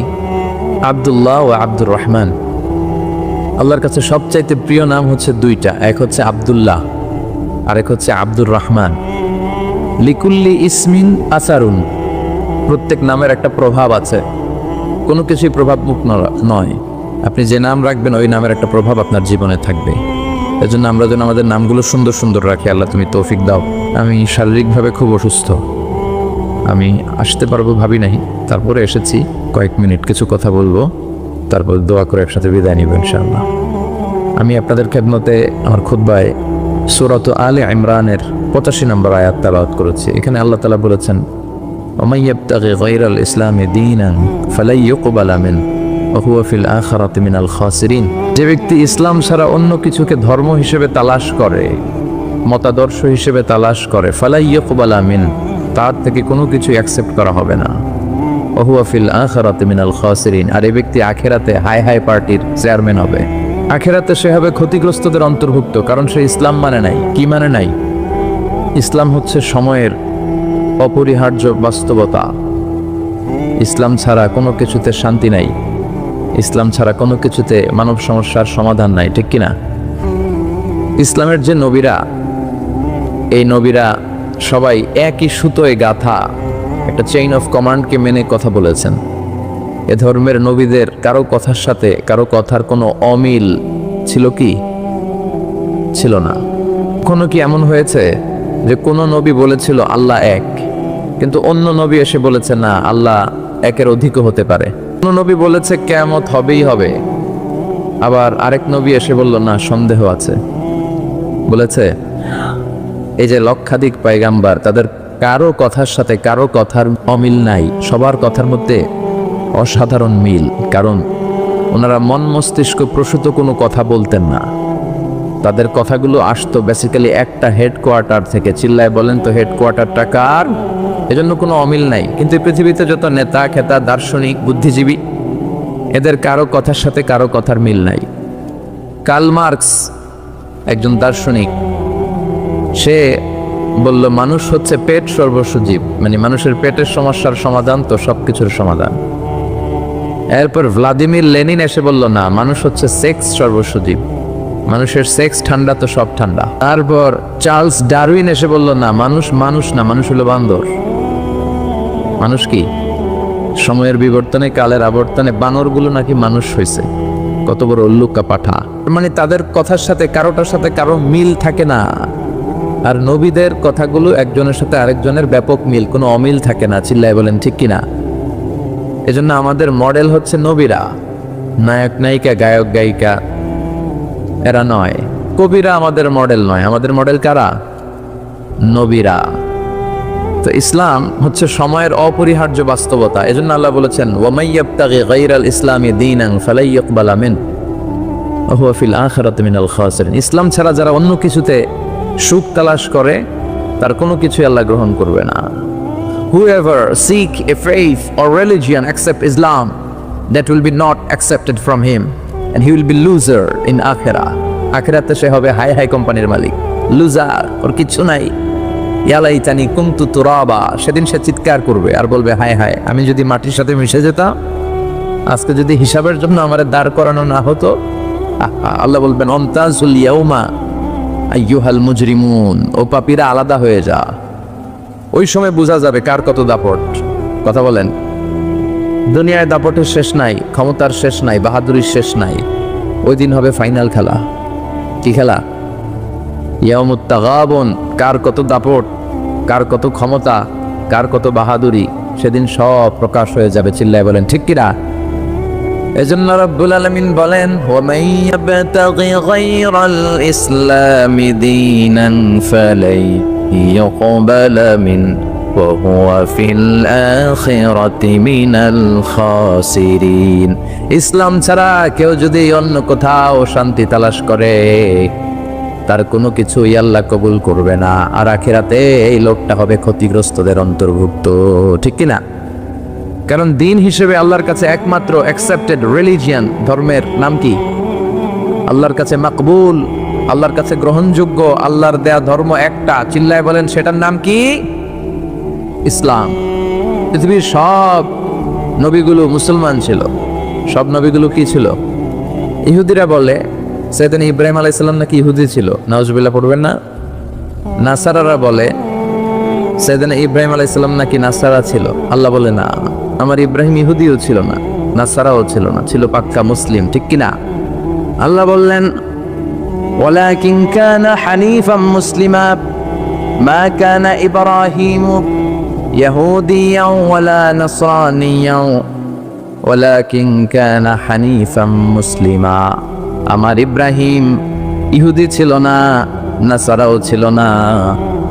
আব্দুল্লাহ ওয়া আব্দুর রহমান, আল্লাহর কাছে সবচাইতে প্রিয় নাম হচ্ছে 2টা, এক হচ্ছে আব্দুল্লাহ, আরেক হচ্ছে আব্দুর রহমান। লিকুল্লি ইসমিন আসারুন, প্রত্যেক নামের একটা প্রভাব আছে, কোনো কিছুই প্রভাব মুক্ত নয়। আপনি যে নাম রাখবেন ওই নামের একটা প্রভাব আপনার জীবনে থাকবে। এজন্য আমরা যেন আমাদের নামগুলো সুন্দর সুন্দর রাখি। আল্লাহ তুমি তৌফিক দাও। আমি শারীরিকভাবে খুব অসুস্থ, আমি আসতে পারবো ভাবি নাই, তারপরে এসেছি। কয়েক মিনিট কিছু কথা বলবো, তারপর দোয়া করে একসাথে বিদায় নিব ইনশাআল্লাহ। আমি আপনাদের খেদমতে আমার খুতবায় সূরাত আলে ইমরানের 85 নম্বর আয়াত তেলাওয়াত করেছি। এখানে আল্লাহ তাআলা বলেছেন ওমাই ইয়াবতাগি গায়রাল ইসলামি দীনান ফালাই ইউকবালা মিন ওয়া হুয়া ফিল আখিরাতি মিনাল খাসিরিন, যে ব্যক্তি ইসলাম ছাড়া অন্য কিছুকে ধর্ম হিসেবে তালাশ করে, মতাদর্শ হিসেবে তালাশ করে, ফালাই ইউকবালা মিন, তার থেকে কোনো কিছু অ্যাকসেপ্ট করা হবে না। ওয়া হুয়া ফিল আখিরাতি মিনাল খাসিরিন, আর এই ব্যক্তি আখিরাতে হাই হাই পার্টির চেয়ারম্যান হবে। আখিরাতে সে হবে ক্ষতিগ্রস্তদের অন্তর্ভুক্ত, কারণ সে ইসলাম মানে নাই। কি মানে নাই? ইসলাম হচ্ছে সময়ের অপরিহার্য বাস্তবতা। ইসলাম ছাড়া কোনো কিছুতে শান্তি নাই, ইসলাম ছাড়া কোনো কিছুতে মানব সমস্যার সমাধান নাই, ঠিক কিনা? ইসলামের যে নবীরা, এই নবীরা সবাই একই সুতোয় গাঁথা একটা চেইন অফ কমান্ডকে মেনে কথা বলেছেন। এ ধর্মের নবীদের কারো কথার সাথে কারো কথার কোনো অমিল ছিল কি? ছিল না। কখনো কি এমন হয়েছে যে কোনো নবী বলেছিল আল্লাহ এক, কিন্তু অন্য নবী এসে বলেছে না, আল্লাহ একের অধিকও হতে পারে? কোনো নবী বলেছে কিয়ামত হবেই হবে, আবার আরেক নবী এসে বলল না, সন্দেহ আছে? বলেছে? এই যে লক্ষাধিক পয়গাম্বার, তাদের কারো কথার সাথে কারো কথার অমিল নাই, সবার কথার মধ্যে অসাধারণ মিল। কারণ ওনারা মন মস্তিষ্ক প্রসূত কোনো কথা বলতেন না, তাদের কথাগুলো আসতো বেসিক্যালি একটা হেডকোয়ার্টার থেকে। চিল্লায় বলেন তো হেডকোয়ার্টারটা কার? এজন্য কোনো অমিল নাই। কিন্তু পৃথিবীতে যত নেতা খেতা, দার্শনিক, বুদ্ধিজীবী, এদের কারো কথার সাথে কারো কথার মিল নাই। কার্ল মার্কস একজন দার্শনিক, সে বলল মানুষ হচ্ছে পেট সর্বস্ব জীব, মানে মানুষের পেটের সমস্যার সমাধান তো সবকিছুর সমাধান। এরপর ভ্লাদিমির লেনিন এসে বলল না, মানুষ হচ্ছে সেক্স সর্বস্ব জীব, মানুষের সেক্স ঠান্ডা তো সব ঠান্ডা। তারপর চার্লস ডারউইন এসে বলল না, মানুষ না, মানুষ হলো বান্দর। মানুষ কি? সময়ের বিবর্তনে, কালের আবর্তনে বানরগুলো নাকি মানুষ হয়েছে। কত বড় উল্লুকা পাঠা! মানে তাদের কথার সাথে কারোটার সাথে কারো মিল থাকে না। আর নবীদের কথাগুলো একজনের সাথে আরেকজনের ব্যাপক মিল, কোনো অমিল থাকে না। চিল্লায় বলেন ঠিক কিনা? এজন্য আমাদের মডেল হচ্ছে নবীরা, নায়ক নায়িকা, গায়ক গায়িকা এরা নয়। কবিরা আমাদের মডেল নয়, আমাদের মডেল কারা? নবীরা। তো ইসলাম হচ্ছে সময়ের অপরিহার্য বাস্তবতা। এজন্য আল্লাহ বলেছেন, ওয়ামাই ইয়াবতাগি গায়রাল ইসলামি দীনান ফালাই ইউকবালা মিনহু ওয়া হুয়া ফিল আখিরাতি মিনাল খাসিরিন। ইসলাম ছাড়া যারা অন্য কিছুতে সুখ তালাশ করে তার কোনো কিছুই আল্লাহ গ্রহণ করবে না। Whoever seek a faith or religion except Islam, that will be not accepted from him and he will be loser in akhirah. আখিরাতে সে হবে হাই হাই কোম্পানির মালিক, লুজার, ওর কিছু নাই। ইয়া লাইতানি কুনতু তুরাবা, সেদিন সে চিৎকার করবে আর বলবে, হায় হায়, আমি যদি মাটির সাথে মিশে যেতাম, আজকে যদি হিসাবের জন্য আমার দাঁড় করানো না হতো। আল্লাহ বলবেন, অমতাজুল ইয়াউমা আইয়ুহাল মুজরিমুন, ও পাপীরা আলাদা হয়ে যা। ওই সময় বোঝা যাবে কার কত দাপট। কথা বলেন। দুনিয়ায় দাপটের শেষ নাই, ক্ষমতার শেষ নাই, বাহাদুরির শেষ নাই। ওই দিন হবে ফাইনাল খেলা। কি খেলা? ইয়াউমুত তাগাবুন, কার কত দাপট, কার কত ক্ষমতা, কার কত বাহাদুরি, সেদিন সব প্রকাশ হয়ে যাবে। চিল্লায় বলেন ঠিক কিনা? এজন্য রব্বুল আলামিন বলেন, ওয়ামাই ইয়াবতাগি গায়রাল ইসলামি দীনান ফালাই ইউকবালা মিনহু ওয়া হুয়া ফিল আখিরাতি মিনাল খাসিরিন। ইসলাম ছাড়া কেউ যদি অন্য কোথাও শান্তি তালাশ করে, তার কোনো কিছুই আল্লাহ কবুল করবে না, আর আখিরাতে এই লোকটা হবে ক্ষতিগ্রস্তদের অন্তর্ভুক্ত। ঠিক কিনা? কারণ দিন হিসেবে আল্লাহর কাছে একমাত্র অ্যাকসেপ্টেড রিলিজিয়ান, ধর্মের নাম কি? আল্লাহর কাছে মাকবুল, আল্লাহর কাছে গ্রহণযোগ্য, আল্লাহর দেয়া ধর্ম একটা। চিল্লায় বলেন, সেটার নাম কি? ইসলাম। পৃথিবীর সব নবীগুলো মুসলমান ছিল। সব নবীগুলো কি ছিল? ইহুদিরা বলে সৈয়দনা ইব্রাহিম আলাইহিস সালাম নাকি ইহুদি ছিল। নাউজুবিল্লাহ পড়বেন না? নাসারারা বলে সৈয়দনা ইব্রাহিম আলাইহিস সালাম নাকি নাসারা ছিল। আল্লাহ বলে, না, আমার ইব্রাহিম ইহুদিও ছিল না, নাসারাও ছিল না, ছিল পাক্কা মুসলিম। ঠিক কিনা? আল্লাহ বললেন, ওয়ালাকিন কানা হানিফাম মুসলিমা মা কানা ইব্রাহিমু ইয়াহুদিয়াও ওয়ালা নাসরানিয়াও ওয়ালাকিন কানা হানিফাম মুসলিমা। আমার ইব্রাহিম ইহুদি ছিল না, নাসারাও ছিল না,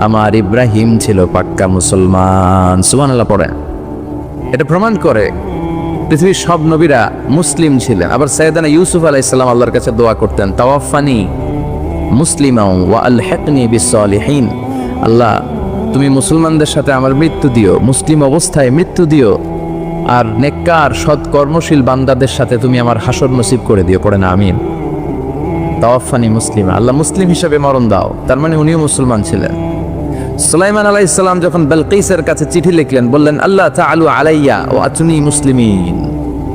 আমার ইব্রাহিম ছিল পাক্কা মুসলমান। সুবহানাল্লাহ পড়ে। এটা প্রমাণ করে পৃথিবীর সব নবীরা মুসলিম ছিলেন। আবার সাইয়েদানা ইউসুফ আলাইহিস সালাম আল্লাহর কাছে দোয়া করতেন, তাওয়াফানি মুসলিমান ওয়া আলহিকনি বিসসালিহিন। আল্লাহ, তুমি মুসলমানদের সাথে আমার মৃত্যু দিও, মুসলিম অবস্থায় মৃত্যু দিও, আর নেককার সৎ কর্মশীল বান্দাদের সাথে তুমি আমার হাসর নসিব করে দিও। পড়ে না আমিন। তাওয়াফানি মুসলিমা, আল্লাহ মুসলিম হিসেবে মরণ দাও। তার মানে উনিও মুসলমান ছিলেন। সুলাইমান আলাইহিস সালাম যখন বিলকিসের কাছে চিঠি লিখলেন, বললেন, আল্লাহ তাআলু আলাইয়া ওয়া আতুনি মুসলিমিন,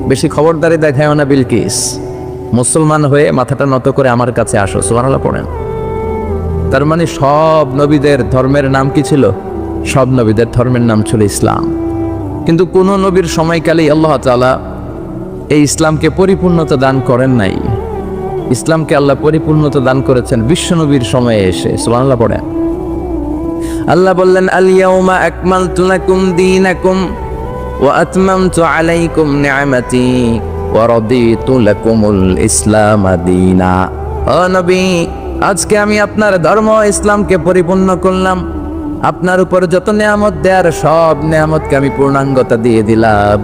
বেশি খবরদারি দেখায়ও না বিলকিস, মুসলমান হয়ে মাথাটা নত করে আমার কাছে আসো। সুবহানাল্লাহ পড়েন। তার মানে সব নবীদের ধর্মের নাম কি ছিল? সব নবীদের ধর্মের নাম ছিল ইসলাম। কিন্তু কোন নবীর সময়কালেই আল্লাহ তাআলা এই ইসলামকে পরিপূর্ণতা দান করেন নাই। ইসলামকে আল্লাহ পরিপূর্ণতা দান করেছেন বিশ্ব নবীর সময়ে এসে। সুবহানাল্লাহ পড়েন। আল্লাহ বললেন, আল ইয়াউমা আকমালতু লাকুম দীনাকুম ওয়া আতমামতু আলাইকুম নি'মাতি ওয়া রাদিতু লাকুমুল ইসলাম দীনা। ও নবী, আজকে আমি আপনার ধর্ম ইসলামকে পরিপূর্ণ করলাম। আপনার উপর যত নিয়ামত দেয়ার সব নিয়ামতকে আমি পূর্ণাঙ্গতা দিয়ে দিলাম,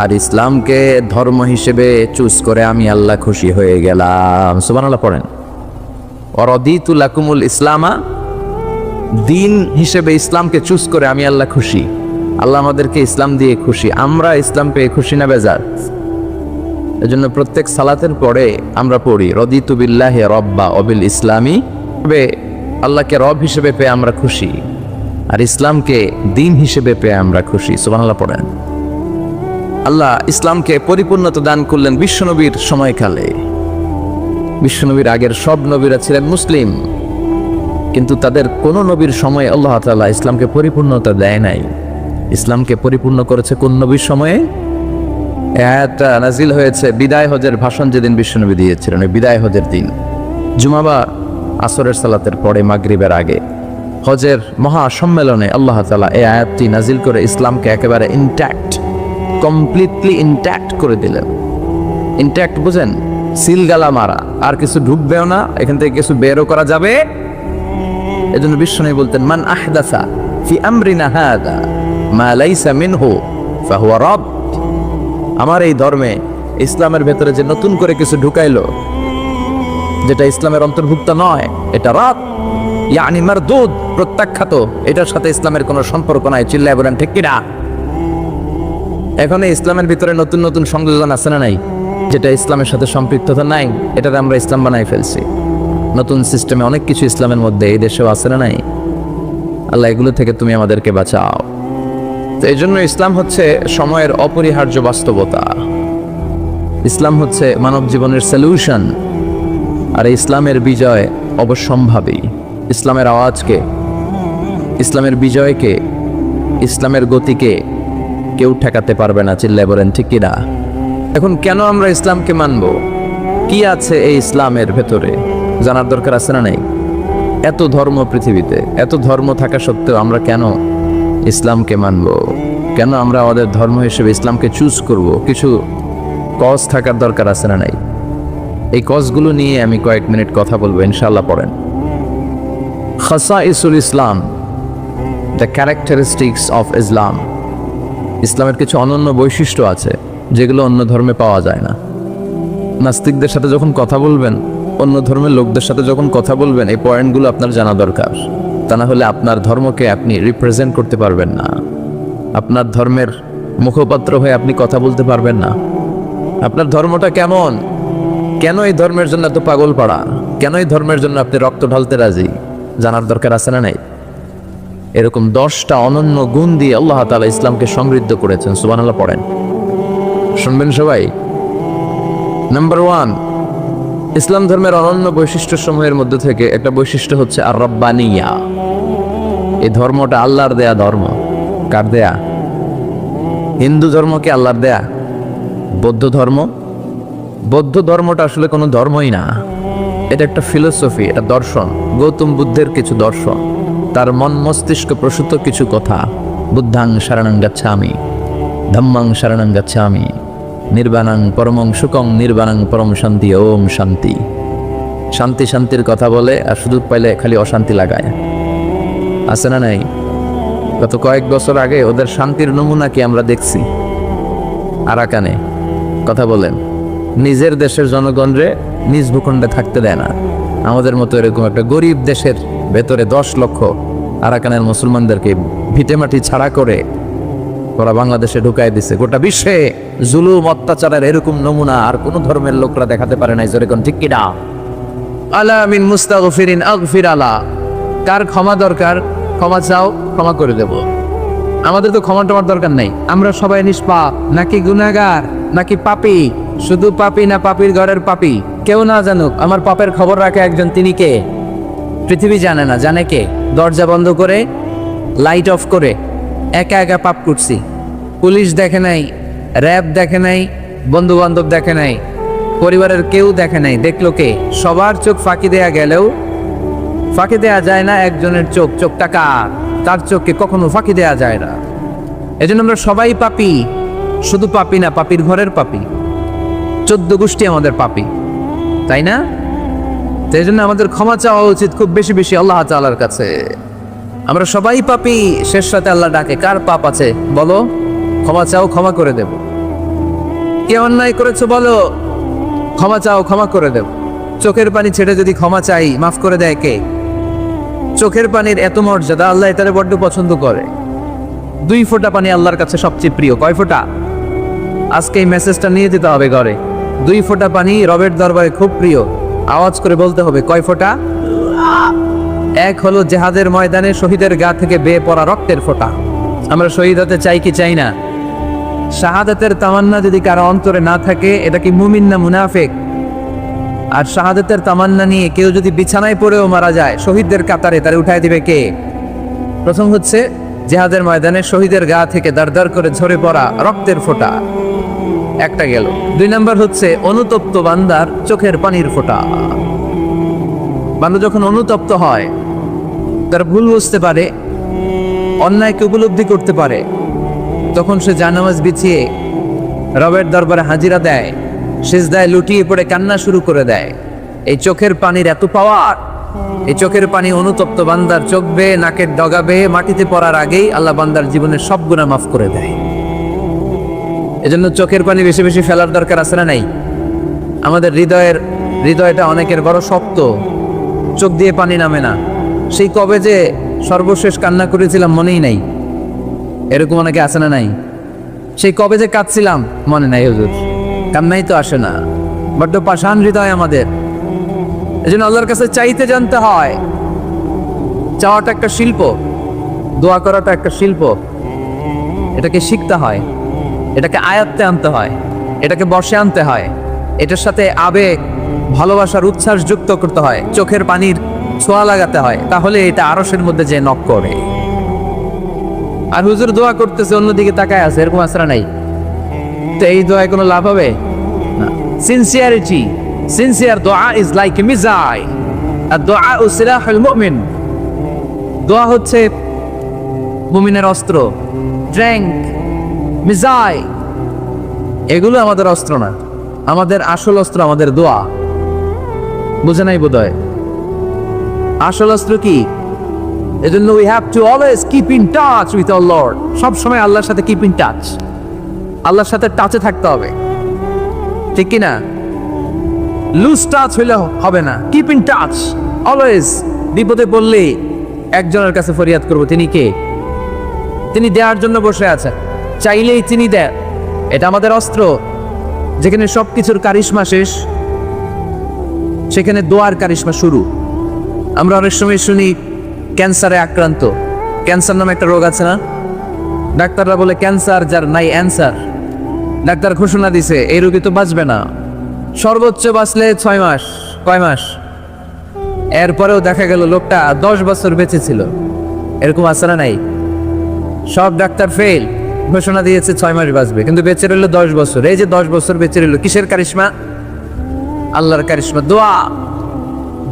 আর ইসলামকে ধর্ম হিসেবে চুজ করে আমি আল্লাহ খুশি হয়ে গেলাম। সুবহানাল্লাহ পড়েন। ওয়া রাদিতু লাকুমুল ইসলামা, দিন হিসেবে ইসলামকে চুজ করে আমি আল্লাহ খুশি। আল্লাহ আমাদেরকে ইসলাম দিয়ে খুশি। আমরা ইসলাম পেয়ে খুশি না বেজার? এজন্য প্রত্যেক সালাতের পরে আমরা পড়ি, রদিতু বিল্লাহি রব্বা ওয়া বিল ইসলামি। আল্লাহকে রব হিসেবে পেয়ে আমরা খুশি, আর ইসলামকে দিন হিসেবে পেয়ে আমরা খুশি। সুবহানাল্লাহ পড়েন। আল্লাহ ইসলামকে পরিপূর্ণতা দান করলেন বিশ্বনবীর সময়কালে। বিশ্বনবীর আগের সব নবীরা ছিলেন মুসলিম, কিন্তু তাদের কোন নবীর সময়ে আল্লাহ তাআলা ইসলামকে পরিপূর্ণতা দেয় নাই। ইসলামকে পরিপূর্ণ করেছে কোন নবীর সময়ে? আয়াতটা নাজিল হয়েছে বিদায় হজের ভাষণ যেদিন বিশ্বনবী দিয়েছিলেন, ওই বিদায় হজের দিন, জুমা বা আসরের সালাতের পরে মাগরিবের আগে। হজের মহা সম্মেলনে আল্লাহ তাআলা এই আয়াতটি নাজিল করে ইসলামকে একেবারে ইনট্যাক্ট, কমপ্লিটলি ইনট্যাক্ট করে দিলেন। ইনট্যাক্ট বুঝেন? সিলগালা মারা, আর কিছু ঢুকবেও না, এখান থেকে কিছু বেরও করা যাবে। এজন্য বিশ্বনবী বলতেন, মান আহদাসা ফি আমরিনা হাদা মা লাইসা মিনহু ফাহুয়া রাদ। আমার এই ধর্মে, ইসলামের ভেতরে যে নতুন করে কিছু ঢুকাইলো যেটা ইসলামের অন্তর্ভুক্ত নয়, এটা রাদ, ইয়ানি মারদুদ, প্রত্যাখ্যাত। এটার সাথে ইসলামের কোনো সম্পর্ক নাই। চিল্লায় বলেন ঠিক কিনা? এখন ইসলামের ভিতরে নতুন নতুন সংযোজন আছে না নাই, যেটা ইসলামের সাথে সম্পৃক্ততা নাই, এটাতে আমরা ইসলাম বানাই ফেলছি। নতুন সিস্টেমে অনেক কিছু ইসলামের মধ্যে এই দেশেও আছে না নাই। আল্লাহ এগুলো থেকে তুমি আমাদেরকে বাঁচাও। তো এই জন্য ইসলাম হচ্ছে সময়ের অপরিহার্য বাস্তবতা। ইসলাম হচ্ছে মানব জীবনের সলিউশন। আর ইসলামের বিজয় অবশ্যম্ভাবী। ইসলামের আওয়াজকে, ইসলামের বিজয়কে, ইসলামের গতিকে কেউ ঠেকাতে পারবে না। চিল্লায় বলেন ঠিক কিনা? এখন কেন আমরা ইসলামকে মানব? কি আছে এই ইসলামের ভেতরে জানার দরকার আছে না নাই? এত ধর্ম পৃথিবীতে, এত ধর্ম থাকা সত্ত্বেও আমরা কেন ইসলামকে মানব? কেন আমরা আমাদের ধর্ম হিসেবে ইসলামকে চুজ করব? কিছু কজ থাকার দরকার আছে না নাই? এই কজগুলো নিয়ে আমি কয়েক মিনিট কথা বলবো, ইনশাআল্লাহ। পড়েন খাসাইসুল ইসলাম, দ্য ক্যারেক্টারিস্টিক্স অফ ইসলাম। ইসলামের কিছু অনন্য বৈশিষ্ট্য আছে যেগুলো অন্য ধর্মে পাওয়া যায় না। নাস্তিকদের সাথে যখন কথা বলবেন, অন্য ধর্মের লোকদের সাথে যখন কথা বলবেন, এই পয়েন্টগুলো আপনার জানা দরকার। তা না হলে আপনার ধর্মকে আপনি রিপ্রেজেন্ট করতে পারবেন না। আপনার ধর্মের মুখপাত্র হয়ে আপনি কথা বলতে পারবেন না। আপনার ধর্মটা কেমন, কেন এই ধর্মের জন্য এত পাগল পাড়া, কেন এই ধর্মের জন্য আপনি রক্ত ঢালতে রাজি, জানার দরকার আছে না নাই? এরকম 10টা অনন্য গুণ দিয়ে আল্লাহ তাআলা ইসলামকে সমৃদ্ধ করেছেন। সুবহানাল্লাহ পড়েন, শুনবেন সবাই। নাম্বার 1, ইসলাম ধর্মের অনন্য বৈশিষ্ট্য সমূহের মধ্যে থেকে একটা বৈশিষ্ট্য হচ্ছে আর রব্বানিয়া। এই ধর্মটা আল্লাহর দেয়া ধর্ম। কার দেয়া? হিন্দু ধর্মকে আল্লাহর দেয়া। বৌদ্ধ ধর্ম, বৌদ্ধ ধর্মটা আসলে কোনো ধর্মই না, এটা একটা ফিলোসফি, এটা দর্শন। গৌতম বুদ্ধের কিছু দর্শন, তার মন মস্তিষ্ক প্রসূত কিছু কথা। বুদ্ধাং শরণং গচ্ছামি, ধম্মাং শরণং গচ্ছামি, নির্বাণাং পরমং সুখং, নির্বাণাং পরম শান্তি, ওম শান্তি। শান্তি শান্তির কথা বলে, আর সুযোগ পাইলে খালি অশান্তি লাগায়। আছে না নাই? গত কয়েক বছর আগে ওদের শান্তির নমুনা কি আমরা দেখছি। আরাকানে কথা বলেন, নিজের দেশের জনগণরে নিজ ভূখণ্ডে থাকতে দেয় না। আমাদের মতো এরকম একটা গরিব দেশের ভেতরে 10 লক্ষ আরাকানের মুসলমানদেরকে ভিটেমাটি ছাড়া করে ওরা বাংলাদেশে ঢুকাই দিছে। গোটা বিশ্বে জুলুম অত্যাচারের এরকম নমুনা আর কোন ধর্মের লোকরা দেখাতে পারে নাই। যেরকম ঠিক কিনা? আলা মিন মুস্তাগফিরিন আগফির আলা। কার ক্ষমা দরকার? ক্ষমা চাও, ক্ষমা করে দেব। আমাদের তো ক্ষমা টমার দরকার নাই। আমরা সবাই নিষ্পাপ, নাকি গুনাহগার, নাকি পাপী? শুধু পাপী না পাপীর ঘরের পাপী? কেউ না জানুক, আমার পাপের খবর রাখে একজন। তিনি কে? পৃথিবী জানে না। জানে কে? দরজা বন্ধ করে, লাইট অফ করে একা একা পাপ করছি। পুলিশ দেখে নাই, র্যাব দেখে নাই, বন্ধু বান্ধব দেখে নাই, পরিবারের কেউ দেখে নাই। দেখলো কে? সবার চোখ ফাঁকি দেয়া গেলেও ফাঁকি দেয়া যায় না একজনের চোখ। চোখটা কার? তার চোখকে কখনো ফাঁকি দেয়া যায় না। এজন্য আমরা সবাই পাপী। শুধু পাপী না, পাপীর ঘরের পাপী। 14 গোষ্ঠী আমাদের পাপী, তাই না? এই জন্য আমাদের ক্ষমা চাওয়া উচিত খুব বেশি বেশি আল্লাহ তাআলার কাছে। আমরা সবাই পাপী। শেষ রাতে আল্লাহ ডাকে, কার পাপ আছে বলো, ক্ষমা চাও, ক্ষমা করে দেব। কে অন্যায় করেছো বলো, ক্ষমা চাও, ক্ষমা করে দেব। চোখের পানি ছেড়ে যদি ক্ষমা চাই, মাফ করে দেয় কে? চোখের পানির এত মর্যাদা, আল্লাহ এটারে বড্ড পছন্দ করে। 2 ফোঁটা পানি আল্লাহর কাছে সবচেয়ে প্রিয়। কয় ফোঁটা? আজকে এই মেসেজটা নিয়ে যেতে হবে ঘরে। 2 ফোঁটা পানি রবের দরবারে খুব প্রিয়। আওয়াজ করে বলতে হবে, কয় ফোঁটা? 1 হলো জেহাদের ময়দানে শহীদের গা থেকে বেয়ে পড়া রক্তের ফোঁটা। আমরা শহীদ হতে চাই কি চাই না? শাহাদাতের তামান্না যদি কারো অন্তরে না থাকে, এটা কি মুমিন না মুনাফিক? আর শাহাদাতের তামান্না নিয়ে কেউ যদি বিছানায় পড়েও মারা যায়, শহীদদের কাতারে তারে উঠায় দিবে কে? প্রথম হচ্ছে জেহাদের ময়দানে শহীদের গা থেকে দাঁড় করে ঝরে পড়া রক্তের ফোঁটা, একটা গেল। 2 নাম্বার হচ্ছে অনুতপ্ত বান্দার চোখের পানির ফোঁটা। বান্দা যখন অনুতপ্ত হয়, তারা ভুল বুঝতে পারে, অন্যায়কে উপলব্ধি করতে পারে, তখন সে জানামাজ বিছিয়ে রবের দরবারে হাজিরা দেয়, সিজদায় লুটিয়ে পড়ে কান্না শুরু করে দেয়। এই চোখের পানির এত পাওয়ার, এই চোখের পানি অনুতপ্ত বান্দার চোখ বেয়ে, নাকের ডগা বেয়ে মাটিতে পড়ার আগেই আল্লাহ বান্দার জীবনের সব গুনাহ মাফ করে দেয়। এজন্য চোখের পানি বেশি বেশি ফেলার দরকার আছে না নাই? আমাদের হৃদয়টা অনেকের বড় শক্ত, চোখ দিয়ে পানি নামে না। সেই কবে যে সর্বশেষ কান্না করেছিলাম মনেই নাই, এরকম অনেকে আছে না নাই? সেই কবে যে কাঁদছিলাম মনে নাই হুজুর, কান্নাই তো আসে না। বড্ড পাষাণ হৃদয় আমাদের। এজন্য আল্লাহর কাছে চাইতে জানতে হয়। চাওয়াটা একটা শিল্প, দোয়া করাটা একটা শিল্প। এটাকে শিখতে হয়, এটাকে আয়ত্তে আনতে হয়, এটাকে বশে আনতে হয়, এটার সাথে আবেগ, ভালোবাসার উচ্ছ্বাস যুক্ত করতে হয়, চোখের পানির ছোঁয়া লাগাতে হয়, তাহলে এটা আরশের মধ্যে যে নক করে। আর হুজুর দোয়া করতেছে অন্যদিকে তাকায় আছে, এরকম আসরা নাই, তো এই দোয়ায় কোনো লাভ হবে না। সিনসিয়ারিটি, সিনসিয়ার দোয়া ইজ লাইক এ মিজাইল, আর দোয়া সিলাহুল মুমিন। দোয়া হচ্ছে মুমিনের অস্ত্র, ট্যাঙ্ক, মিজাইল। এগুলো আমাদের অস্ত্র না, আমাদের আসল অস্ত্র আমাদের দোয়া। বুঝে নাই বোধহয় আসল অস্ত্র কি? এজন্য we have to always keep in touch with our Lord. সব সময় আল্লাহর সাথে কিপ ইন টাচ, আল্লাহর সাথে টাচে থাকতে হবে, ঠিক কি না? লুজ টাচ হইলে হবে না, কিপ ইন টাচ অলওয়েজ। বিপদে পড়লে একজনের কাছে ফরিয়াদ করব, তিনি কে? তিনি দেওয়ার জন্য বসে আছেন, চাইলেই তিনি দেন। এটা আমাদের অস্ত্র। যেখানে সবকিছুর কারিশমা শেষ, সেখানে দোয়ার কারিশমা শুরু। আমরা অনেক সময় শুনি ক্যান্সারে আক্রান্ত, ক্যান্সার নামে একটা রোগ আছে না? ডাক্তাররা বলে ক্যান্সার যার নাই অ্যান্সার। ডাক্তার ঘোষণা দিছে এই রোগী তো বাঁচবে না, সর্বোচ্চ বাঁচলে 6 মাস। কয় মাস? এরপরেও দেখা গেল লোকটা 10 বছর বেঁচে ছিল। এরকম আছে না নাই? সব ডাক্তার ফেল, ঘোষণা দিয়েছে 6 মাস বাঁচবে, কিন্তু বেঁচে রইল 10 বছর। এই যে 10 বছর বেঁচে রইল, কিসের কারিশমা? আল্লাহর কারিশমা, দোয়া,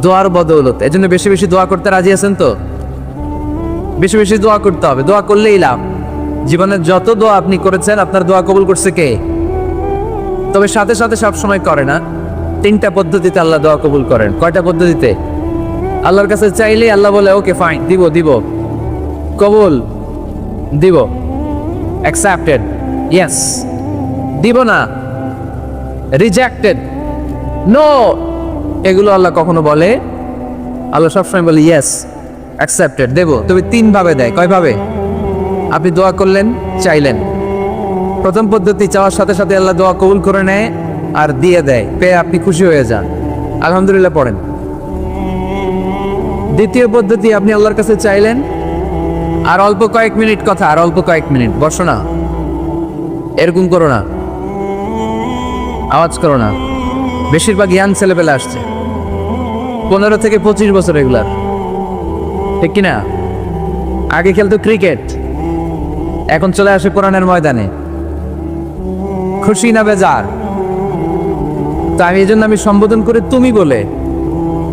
দোয়ার বদৌলত। এজন্য বেশি বেশি দোয়া করতে রাজি আছেন তো? বেশি বেশি দোয়া করতে হবে, দোয়া করলেই লাভ। জীবনের যত দোয়া আপনি করেছেন, আপনার দোয়া কবুল করছে কে? তবে সাথে সাথে সব সময় করে না। 3টা পদ্ধতিতে আল্লাহ দোয়া কবুল করেন। কয়টা পদ্ধতিতে? আল্লাহর কাছে চাইলে আল্লাহ বলে ওকে ফাইন, দিব দিব, কবুল, দিব, অ্যাকসেপ্টেড, ইয়েস। দিব না, রিজেক্টেড, নো। এগুলো আল্লাহ কখনো বলে? আল্লাহ সবসময় বলে ইয়েস, অ্যাকসেপ্টেড, দেব। তবে 3 ভাবে দেয়। কয় ভাবে? আপনি দোয়া করলেন, চাইলেন। প্রথম পদ্ধতি, চাওয়ার সাথে সাথে আল্লাহ দোয়া কবুল করে নেয় আর দিয়ে দেয়, পেয়ে আপনি খুশি হয়ে যান, আলহামদুলিল্লাহ পড়েন। দ্বিতীয় পদ্ধতি, আপনি আল্লাহর কাছে চাইলেন, আর অল্প কয়েক মিনিট কথা, আর অল্প কয়েক মিনিট বসো না, এরকম করো না, আওয়াজ করো না। বেশিরভাগ ইয়াং ছেলেপেলে আসছে, 15 থেকে 25 বছর, রেগুলার, ঠিক কিনা? আগে খেলতো ক্রিকেট, এখন চলে আসে কোরআনের ময়দানে। খুশি না বেজার? তো আমি এই জন্য আমি সম্বোধন করে তুমি বলে,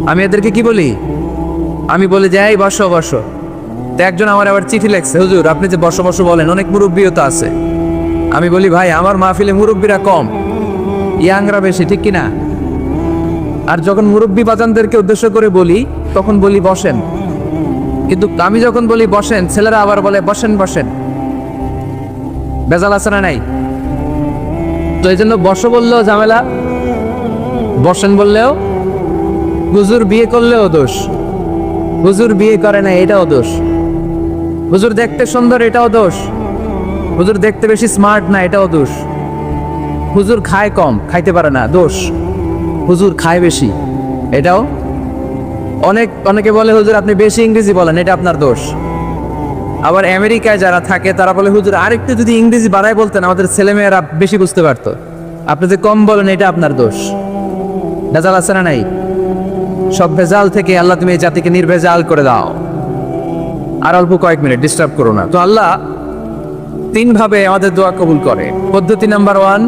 আমি এদেরকে কি বলি? আমি বলি যে এই বসো বসো। তো একজন আমার আবার চিঠি লেখছে, হুজুর আপনি যে বসো বসো বলেন, অনেক মুরব্বীও তো আছে। আমি বলি ভাই, আমার মাহফিলে মুরব্বীরা কম, ইয়াংরা বেশি, ঠিক কিনা? আর যখন মুরব্বী বাজানদেরকে উদ্দেশ্য করে বলি, তখন বলি বসেন। কিন্তু আমি যখন বলি বসেন, ছেলেরা আবার বলে বসেন বসেন। বেজাল আছে না নাই? তো এই জন্য বসো বললেও ঝামেলা, বসেন বললেও। হুজুর বিয়ে করলেও দোষ, হুজুর বিয়ে করে না এটাও দোষ, হুজুর দেখতে সুন্দর এটাও দোষ, হুজুর দেখতে বেশি স্মার্ট না এটাও দোষ, হুজুর খায় কম, খাইতে পারে না, দোষ, হুজুর খায় বেশি, এটাও। অনেকে বলে হুজুর আপনি বেশি ইংরেজি বলেন, এটা আপনার দোষ। আবার আমেরিকায় যারা থাকে তারা বলে হুজুর আরেকটু যদি ইংরেজি বাড়ায় বলতেন আমাদের ছেলেমেয়েরা বেশি বুঝতে পারতো, আপনি যে কম বলেন এটা আপনার দোষ। ভেজাল আছে না নাই? সব ভেজাল থেকে আল্লাহ তুমি এই জাতিকে নির্ভেজাল করে দাও। আর অল্প কয়েক মিনিট, ডিস্টার্ব করো না। তো আল্লাহ 3 ভাবে আমাদের দোয়া কবুল করে। পদ্ধতি নাম্বার 1,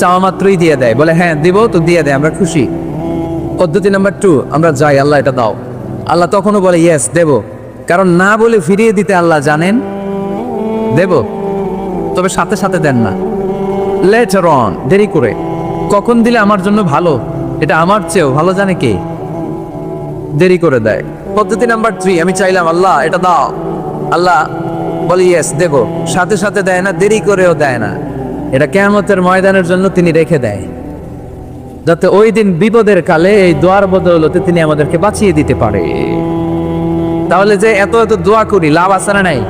চাওয়া মাত্রই দিয়ে দেয়, বলে হ্যাঁ দিব, তো দিয়ে দেয়, আমরা খুশি। পদ্ধতি নাম্বার 2, আমরা যাই, আল্লাহ এটা দাও, আল্লাহ তখনও বলে ইয়েস দেব, কারণ না বলে ফিরিয়ে দিতে আল্লাহ জানেন দেব, তবে সাথে সাথে দেন না, লেটার অন, দেরি করে। কখন দিলে আমার জন্য ভালো, এটা আমার চেয়েও ভালো জানে কে? দেরি করে দেয়। পদ্ধতি নাম্বার 3, আমি চাইলাম আল্লাহ এটা দাও, আল্লাহ বলি ইয়েস দেব, সাথে সাথে দেয় না, দেরি করেও দেয় না। এটা কিয়ামতের ময়দানের জন্য তিনি রেখে দেয়, যাতে ওই দিন বিপদের কালে এই দোয়ার বদৌলতে তিনি আমাদেরকে বাঁচিয়ে দিতে পারে। তাহলে যে এত এত দোয়া করি, লাভ আছে না নাই?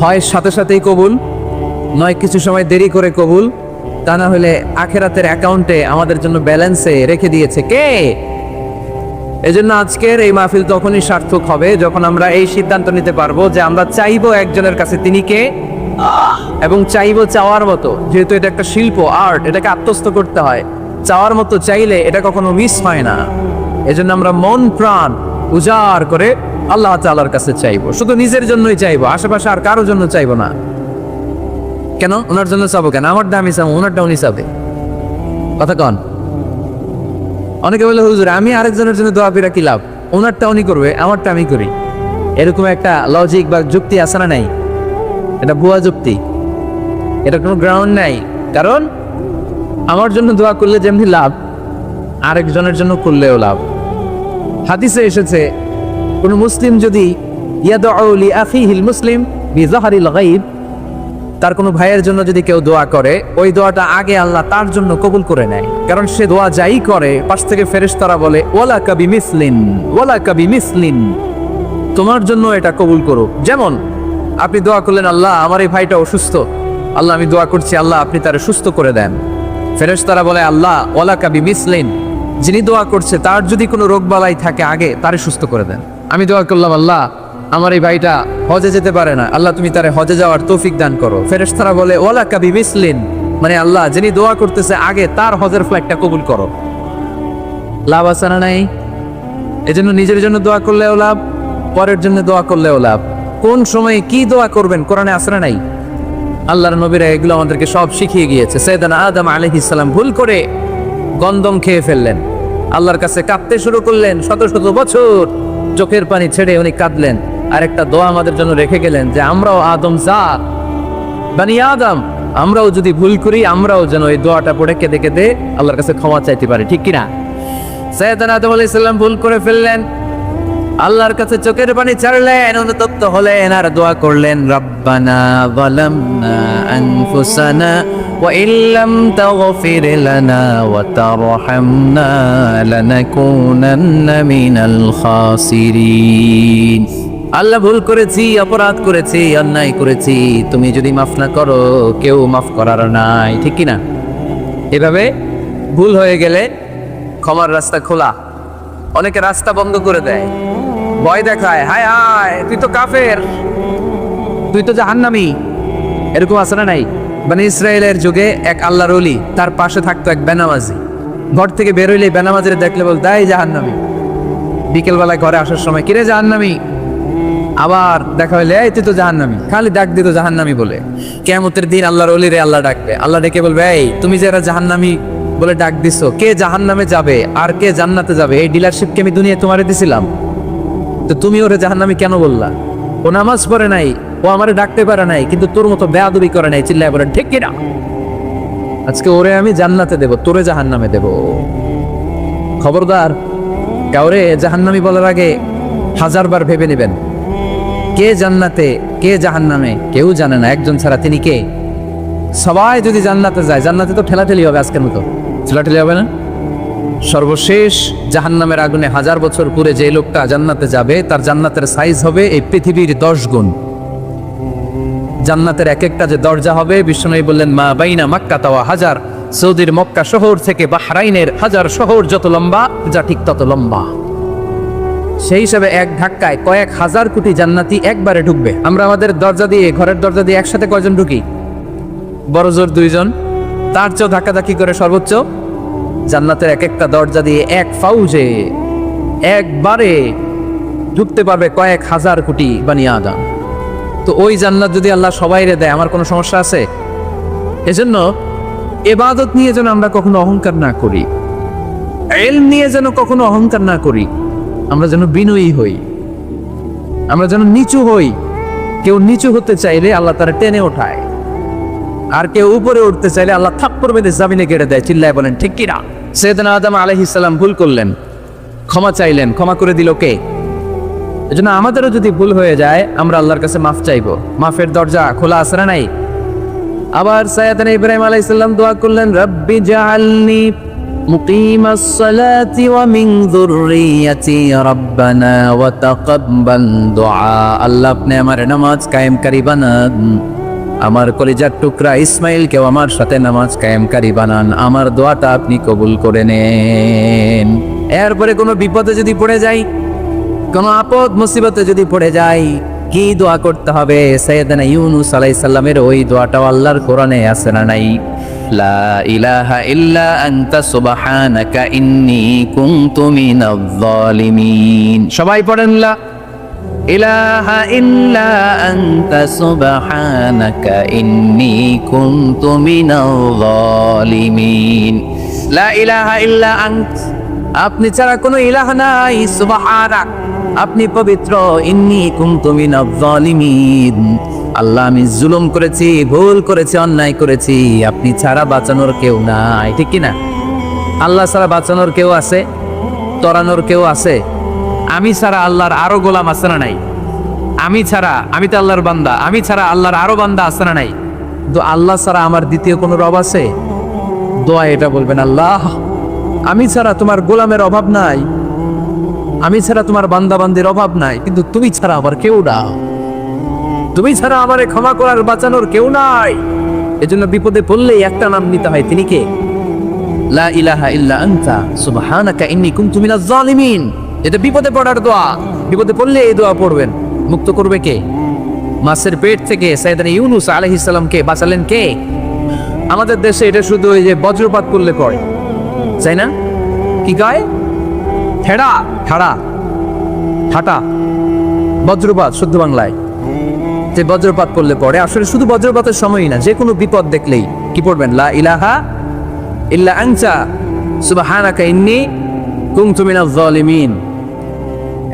হয় সাথে সাথেই কবুল, নয় কিছু সময় দেরি করে কবুল, তা না হলে আখেরাতের অ্যাকাউন্টে আমাদের জন্য ব্যালেন্সে রেখে দিয়েছে কে? এজন্য আজকের এই মাহফিল তখনই সার্থক হবে যখন আমরা এই সিদ্ধান্ত নিতে পারবো যে আমরা চাইবো একজনের কাছে তিনি কে, এবং চাইবো চাওয়ার মতো। যেহেতু এটা একটা শিল্প, আর্ট, এটাকে আত্মস্থ করতে হয়। চাওয়ার মতো চাইলে এটা কখনো মিস হয় না। এজন্য আমরা মন প্রাণ উজাড় করে আল্লাহ তাআলার কাছে চাইবো, শুধু নিজের জন্যই চাইবো, আশেপাশে আর কারোর জন্য চাইবো না। কেন ওনার জন্য চাবো কেন? আমার দামি চাবো, ওনারটা উনি চাবে। কথা কন। অনেকে বলে হুজুর আমি আরেকজনের জন্য দোয়া কইরা কি লাভ, ওনারটা উনি করবে, আমারটা আমি করি। এরকম একটা লজিক বা যুক্তি আছে না নাই? এটা ভুয়া যুক্তি, এটা কোনো গ্রাউন্ড নাই। কারণ আমার জন্য দোয়া করলে যেমনি লাভ, আরেকজনের জন্য করলেও লাভ। হাদিসে এসেছে কোন মুসলিম যদি ইয়াদউ লি আখিহিল মুসলিম বিযাহরিল গায়ব, তার কোনো ভাইয়ের জন্য যদি কেউ দোয়া করে, ওই দোয়াটা আগে আল্লাহ তার জন্য কবুল করে নেয়। কারণ সে দোয়া যাই করে, পাশ থেকে ফেরেশতারা বলে ওয়ালাকা বিমিসলিন, ওয়ালাকা বিমিসলিন, তোমার জন্য এটা কবুল করুক। যেমন আপনি দোয়া করলেন আল্লাহ আমার এই ভাইটা অসুস্থ, আল্লাহ আমি দোয়া করছি আল্লাহ আপনি তারে সুস্থ করে দেন। ফেরেশতারা বলে আল্লাহ ওয়ালাকা বিমিসলিন, যিনি দোয়া করছে তার যদি কোনো রোগ বালাই থাকে আগে তারে সুস্থ করে দেন। আমি দোয়া করলাম আল্লাহ আমার এই ভাইটা হজে যেতে পারে না, আল্লাহ তুমি তারে হজে যাওয়ার তৌফিক দান করো। ফেরেশতারা বলে ওয়ালাকা বিমিসলিন, মানে আল্লাহ যিনি দোয়া করতেছে আগে তার হজের ফ্লাইটটা কবুল করো। লাভ আছে না নাই? এজন্য নিজের জন্য দোয়া করলেও লাভ, পরের জন্য দোয়া করলেও লাভ। কোন সময়ে কি দোয়া করবেন কোরআনে আছে না নাই? আল্লাহর নবীরা এগুলো আমাদেরকে সব শিখিয়ে গিয়েছে। সাইয়েদনা আদম আলাইহিস সালাম ভুল করে গন্ধম খেয়ে ফেললেন, আল্লাহর কাছে কাঁদতে শুরু করলেন, শত শত বছর চোখের পানি ছেড়ে উনি কাঁদলেন। আর একটা দোয়া আমাদের জন্য রেখে গেলেন যে আমরাও আদম জাত, বানি আদম, আমরাও যদি ভুল করি আমরাও যেন এই দোয়াটা পড়ে কেঁদে কেঁদে আল্লাহর কাছে ক্ষমা চাইতে পারি, ঠিক কিনা? সাইয়েদনা আদম আলাইহিস সালাম ভুল করে ফেললেন, আল্লাহর কাছে চোখের পানি ছাড়লেন, অনুতপ্ত হলেন আর দোয়া করলেন রব্বানা যালামনা আনফুসানা ওয়া ইল্লাম তাগফির লানা ওয়া তারহামনা লানাকুনান্না মিনাল খাসিরিন। আল্লাহ ভুল করেছি, অপরাধ করেছি, অন্যায় করেছি, তুমি যদি মাফ না করো কেউ মাফ করার নাই, ঠিক কিনা? এভাবে ভুল হয়ে গেলে ক্ষমার রাস্তা খোলা। অনেকে রাস্তা বন্ধ করে দেয়, ভয় দেখায়, হায় হায় তুই তো কাফের, তুই তো জাহান্নামী। এরকম আছে না নাই? বনি ইসরায়েলের যুগে এক আল্লাহর ওলি, তার পাশে থাকতো এক বেনামাজি। ঘর থেকে বেরোইলে বেনামাজিরে দেখলে বলতো এই জাহান্নামী। বিকেলবেলায় ঘরে আসার সময় কিরে জাহান্নামী, আবার দেখা হইলে এই তুই তো জাহান্নামী, খালি ডাক দিত জাহান্নামী বলে। কিয়ামতের দিন আল্লাহর ওলিরে আল্লাহ ডাকবে, আল্লাহ ডেকে বলবে এই তুমি যে এরা জাহান্নামী বলে ডাক দিছো, কে জাহান্নামে যাবে আর কে জান্নাতে যাবে এই ডিলারশিপকে আমি দুনিয়ায় তোমারে দিছিলাম, তো তুমি ওরে জাহান্নামী কেন বললা? ও নামাজ পড়ে নাই, ও আমারে ডাকতে পারে নাই, কিন্তু তোর মতো বেয়াদবি করে নাই, চিল্লায় বলে ঠিক কিনা? আজকে ওরে আমি জান্নাতে দেব, তোরে জাহান্নামে দেব। খবরদার, কাউরে জাহান্নামী বলার আগে 1000 বার ভেবে নেবেন। কে জান্নাতে কে জাহান্নামে কেউ জানে না, একজন ছাড়া, তিনি কে? সবাই যদি জান্নাতে যায়, জান্নাতে তো ঠেলাঠেলি হবে, আজকের মতো ঠেলাঠেলি হবে না? সর্বশেষ জাহান্নামের আগুনে 1000 বছর পুরে যে লোকটা জান্নাতে যাবে, তার জান্নাতের সাইজ হবে এই পৃথিবীর 10 গুণ। জান্নাতের এক একটা যে দরজা হবে, বিষ্ণু বললেন মা বাইনা মক্কা তাওয়া হাজার, সৌদির মক্কা শহর থেকে বাহরাইনের 1000 শহর যত লম্বা, যা ঠিক তত লম্বা। সেই হিসাবে এক ধাক্কায় কয়েক হাজার কোটি জান্নাতি একবারে ঢুকবে। আমরা আমাদের দরজা দিয়ে, ঘরের দরজা দিয়ে একসাথে কয়জন ঢুকি? বড় জোর 2 জন, তার চেয়েও ধাক্কাধাক্কি করে সর্বোচ্চ জান্নাতের এক একটা দরজা দিয়ে এক ফাউজে একবারে ঢুকতে পারবে কয়েক হাজার কোটি বানি আদম। তো ওই জান্নাত যদি আল্লাহ সবাইরে দেয়, আমার কোনো সমস্যা আছে? এজন্য ইবাদত নিয়ে যেন আমরা কখনো অহংকার না করি, ইলম নিয়ে যেন কখনো অহংকার না করি, আমরা যেন বিনয়ী হই। আমরা যেন নিচু হই। কেউ নিচু হতে চাইলে আল্লাহ তারা টেনে ওঠায়, আর কেউ উপরে উঠতে চাইলে আল্লাহ থাপ্পড় বেঁধে জামিনে কেটে দেয়। চিল্লায় বলেন ঠিক কিনা? সৈয়দনা আদম আলাইহিস সালাম ভুল করলেন, ক্ষমা চাইলেন, ক্ষমা করে দিল কে? এজন্য আমাদেরও যদি ভুল হয়ে যায় আমরা আল্লাহর কাছে মাফ চাইবো। মাফের দরজা খোলা আছে না নাই? আবার সাইয়েদনা ইব্রাহিম আলাইহিস সালাম দোয়া করলেন, রব্বি জাআলনি মুকিমাস সালাতি ওয়া মিন যুররিয়াতি রাব্বানা ওয়া তাকাব্বাল দুআ। আল্লাহ আপনি আমার নামাজ কায়েমকারী বানান, আমার কলিজার টুকরা ইসমাইলকেও আমার সাথে নামাজ কায়েমকারী বানান, আমার দোয়াটা আপনি কবুল করে নেন। এরপরে কোনো বিপদে যদি পড়ে যাই, কোনো আপদ মুসিবতে যদি পড়ে যাই, কি দোয়া করতে হবে? সাইয়েদনা ইউনূস আলাইহিস সালামের ওই দোয়াটাও আল্লাহর কোরআনে আছে না নাই? লা ইলাহা ইল্লা আনতা সুবহানাকা ইন্নী কুনতু মিনাজ জালিমিন। সবাই পড়েন লা ইলাহা ইল্লা আনতা সুবহানাকা ইন্নী কুনতু মিনাল জালিমিন। লা ইলাহা ইল্লা আনত, আপনি ছাড়া কোনো ইলাহ নাই, সুবহানাক, আপনি পবিত্র, ইন্নী কুনতু মিনাজ জালিমিন, আল্লাহ আমি জুলুম করেছি, ভুল করেছি, অন্যায় করেছি, আপনি ছাড়া বাঁচানোর কেউ নাই। ঠিক কি না? আল্লাহ ছাড়া বাঁচানোর কেউ আছে? তরানোর কেউ আছে? আমি ছাড়া আল্লাহর আরো গোলাম আছে না নাই? আমি ছাড়া, আমি তো আল্লাহর বান্দা, আমি ছাড়া আল্লাহর আরো বান্দা আছে না নাই? তো আল্লাহ ছাড়া আমার দ্বিতীয় কোনো রব আছে? দোয়া এটা বলবেন, আল্লাহ আমি ছাড়া তোমার গোলামের অভাব নাই, আমি ছাড়া তোমার বান্দা বান্দির অভাব নাই, কিন্তু তুমি ছাড়া আমার কেউ না, তুমি ছাড়া আমারে ক্ষমা করার বাঁচানোর কেউ নাই। এজন্য বিপদে পড়লেই একটা নাম নিতে হয়, তিনি কে? লা ইলাহা ইল্লা আনতা সুবহানাকা ইন্নী কুনতু মিনাজ জালিমিন। এটা বিপদে পড়ার দোয়া। বিপদে পড়লে এই দোয়া পড়বেন। মুক্ত করবে কে? মাছের পেট থেকে সাইয়েদনা ইউনূস আলাইহিস সালামকে বাঁচালেন কে? আমাদের দেশে এটা শুধু ওই যে বজ্রপাত করলে পড়ে, তাই না? কি গায়? ঠেড়া, ঠাড়া, ঠাটা, বজ্রপাত শুদ্ধ বাংলায়। যে বজ্রপাত করলে পড়ে, আসলে শুধু বজ্রপাতের সময়ই না, যে কোনো বিপদ দেখলেই কি পড়বেন? লা ইলাহা ইল্লা আনতা সুবহানাকা ইন্নী কুনতু মিনাজ জালিমিন।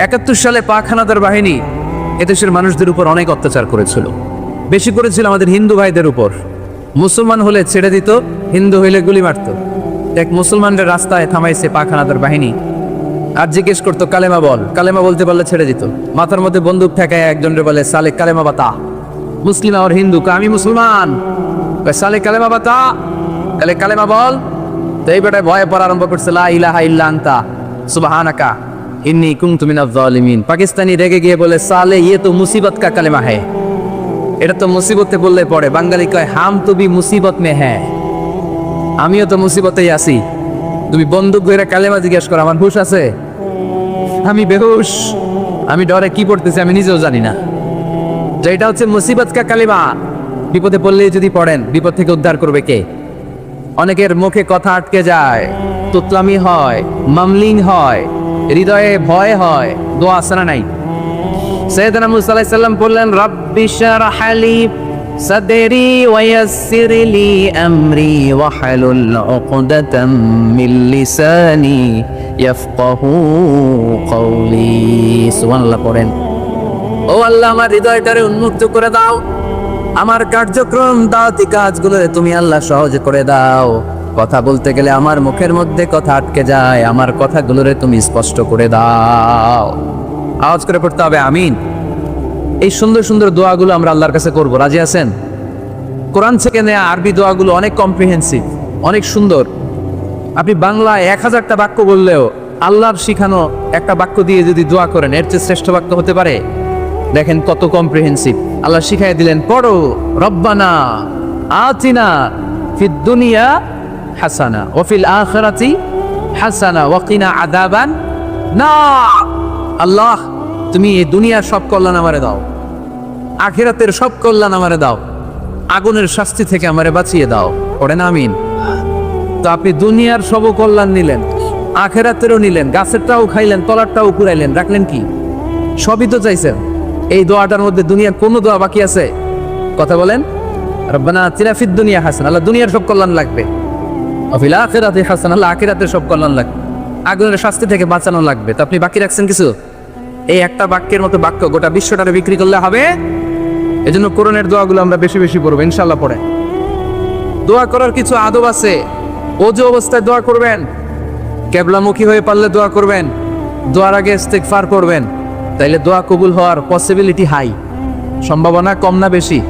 ৭১ সালে পাক হানাদার বাহিনী এদেশের মানুষদের উপর অনেক অত্যাচার করেছিল। বেশি করেছিল আমাদের হিন্দু ভাইদের উপর। মুসলমান হলে ছেড়ে দিত, হিন্দু হইলে গুলি মারত। এক মুসলমানদের রাস্তায় থামাইছে পাক হানাদার বাহিনী, আর জিজ্ঞেস করতো কালেমা বল, কালেমা বলতে পারলে ছেড়ে দিত। মাথার মধ্যে বন্দুক ঠেকায় একজনের বলে সালে কালেমা বাতা। মুসলিম আর হিন্দু, আমি মুসলমান, সালে কালেমা বাতা, তাহলে কালেমা বল। তো এই বেটায় ভয়ে পড়া আরম্ভ করছে, লা ইলাহা ইল্লা আনতা সুবহানাকা ইন্নী কুনতু মিনাজ জালিমিন। পাকিস্তানি রেগে গিয়ে বলে, সালে ইয়ে তো মুসিবত কা কালেমা হ্যায়, এটা তো মুসিবতে বললে পড়ে। বাঙালি কয়, হাম তো ভি মুসিবত মে হ্যায়, আমিও তো মুসিবতেই আছি। তুমি বন্দুক ধরে কালেমা জিজ্ঞেস করো, আমার হুশ আছে? আমি বেহুশ, আমি ডরে কি পড়তেছি আমি নিজেও জানি না। যে এটা হচ্ছে মুসিবত কা কালেমা। বিপদে পড়লে যদি পড়েন, বিপদ থেকে উদ্ধার করবে কে? অনেকের মুখে কথা আটকে যায়, তুতলামি হয়, মামলিন হয়, হৃদয়ে ভয় হয়, দোয়া আছে না নাই? সাইয়েদনা মুসা আলাইহিস সালাম বললেন, রাব্বি শরহ লি সাদরি ওয়া ইয়াসসির লি আমরি ওয়াহলুল উকদাতাম মিন লিসানি ইয়াফকাহু কওলি। সুবহানাল্লাহ পড়েন। ও আল্লাহ, আমার হৃদয়টারে উন্মুক্ত করে দাও, আমার কার্যক্রম দাওয়াতি কাজগুলো তুমি আল্লাহ সহজ করে দাও। কথা বলতে গেলে আমার মুখের মধ্যে কথা আটকে যায়, আমার কথাগুলোরে তুমি স্পষ্ট করে দাও। আওয়াজ করে পড়তে হবে আমিন। এই সুন্দর সুন্দর দোয়াগুলো আমরা আল্লাহর কাছে করব, রাজি আছেন? কোরআন থেকে নেয়া আরবি দোয়াগুলো অনেক কম্প্রিহেন্সিভ, অনেক সুন্দর। আপনি বাংলায় 1000টা বাক্য বললেও আল্লাহর শিখানো একটা বাক্য দিয়ে যদি দোয়া করেন, এর চেয়ে শ্রেষ্ঠ বাক্য হতে পারে? দেখেন কত কম্প্রিহেন্সিভ। আল্লাহ শিখাই দিলেন, পড়ো, রব্বানা আতিনা ফিদ দুনিয়া হাসানা ওয়া ফিল আখিরাতি হাসানা ওয়া কিনা আযাবান নার। আল্লাহ, তুমি এই দুনিয়ার সব কল্যাণ আমারে দাও, আখিরাতের সব কল্যাণ আমারে দাও, আগুনের শাস্তি থেকে আমারে বাঁচিয়ে দাও। পড়েন আমিন। তো আপনি দুনিয়ার সব কল্যাণ নিলেন, আখিরাতেরও নিলেন, গাছেরটাও খাইলেন, তলারটাও কুড়াইলেন, রাখলেন কি? সবই তো চাইছেন। এই দোয়াটার মধ্যে দুনিয়ার কোন দোয়া বাকি আছে? কথা বলেন। রব্বানা আতিনা ফিদ দুনিয়া হাসানা, আল্লাহ দুনিয়ার সব কল্যাণ লাগবে। ওয়া ফিল আখিরাতি হাসানা, আল্লাহ আখিরাতের সব কল্যাণ লাগবে, আগুনের শাস্তি থেকে বাঁচানো লাগবে। তো আপনি বাকি রাখছেন কিছু? এই একটা বাক্যের মতো বাক্য গোটা বিশ্বটারে বিক্রি করলে হবে। এজন্য কোরআনের দোয়াগুলো আমরা বেশি বেশি পড়বো ইনশাল্লাহ। পড়ে দোয়া করার কিছু আদব আছে। ওযু অবস্থায় দোয়া করবেন, কেবলামুখী হয়ে পারলে দোয়া করবেন, দোয়ার আগে ইস্তেগফার করবেন, তাইলে দোয়া কবুল হওয়ার পসিবিলিটি হাই, সম্ভাবনা কম না বেশি।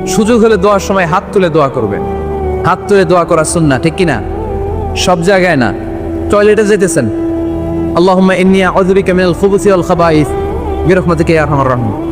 সুযোগ হলে দোয়ার সময় হাত তুলে দোয়া করবেন। হাত তুলে দোয়া করা সুন্নাহ, ঠিক কিনা? সব জায়গায় না। টয়লেটে যেতেছেন, আল্লাহুম্মা ইন্নী আউযু বিকা মিনাল খুবুসি ওয়াল খাবাইস বিরহমাতিকা ইয়া আরহামার রাহিমিন।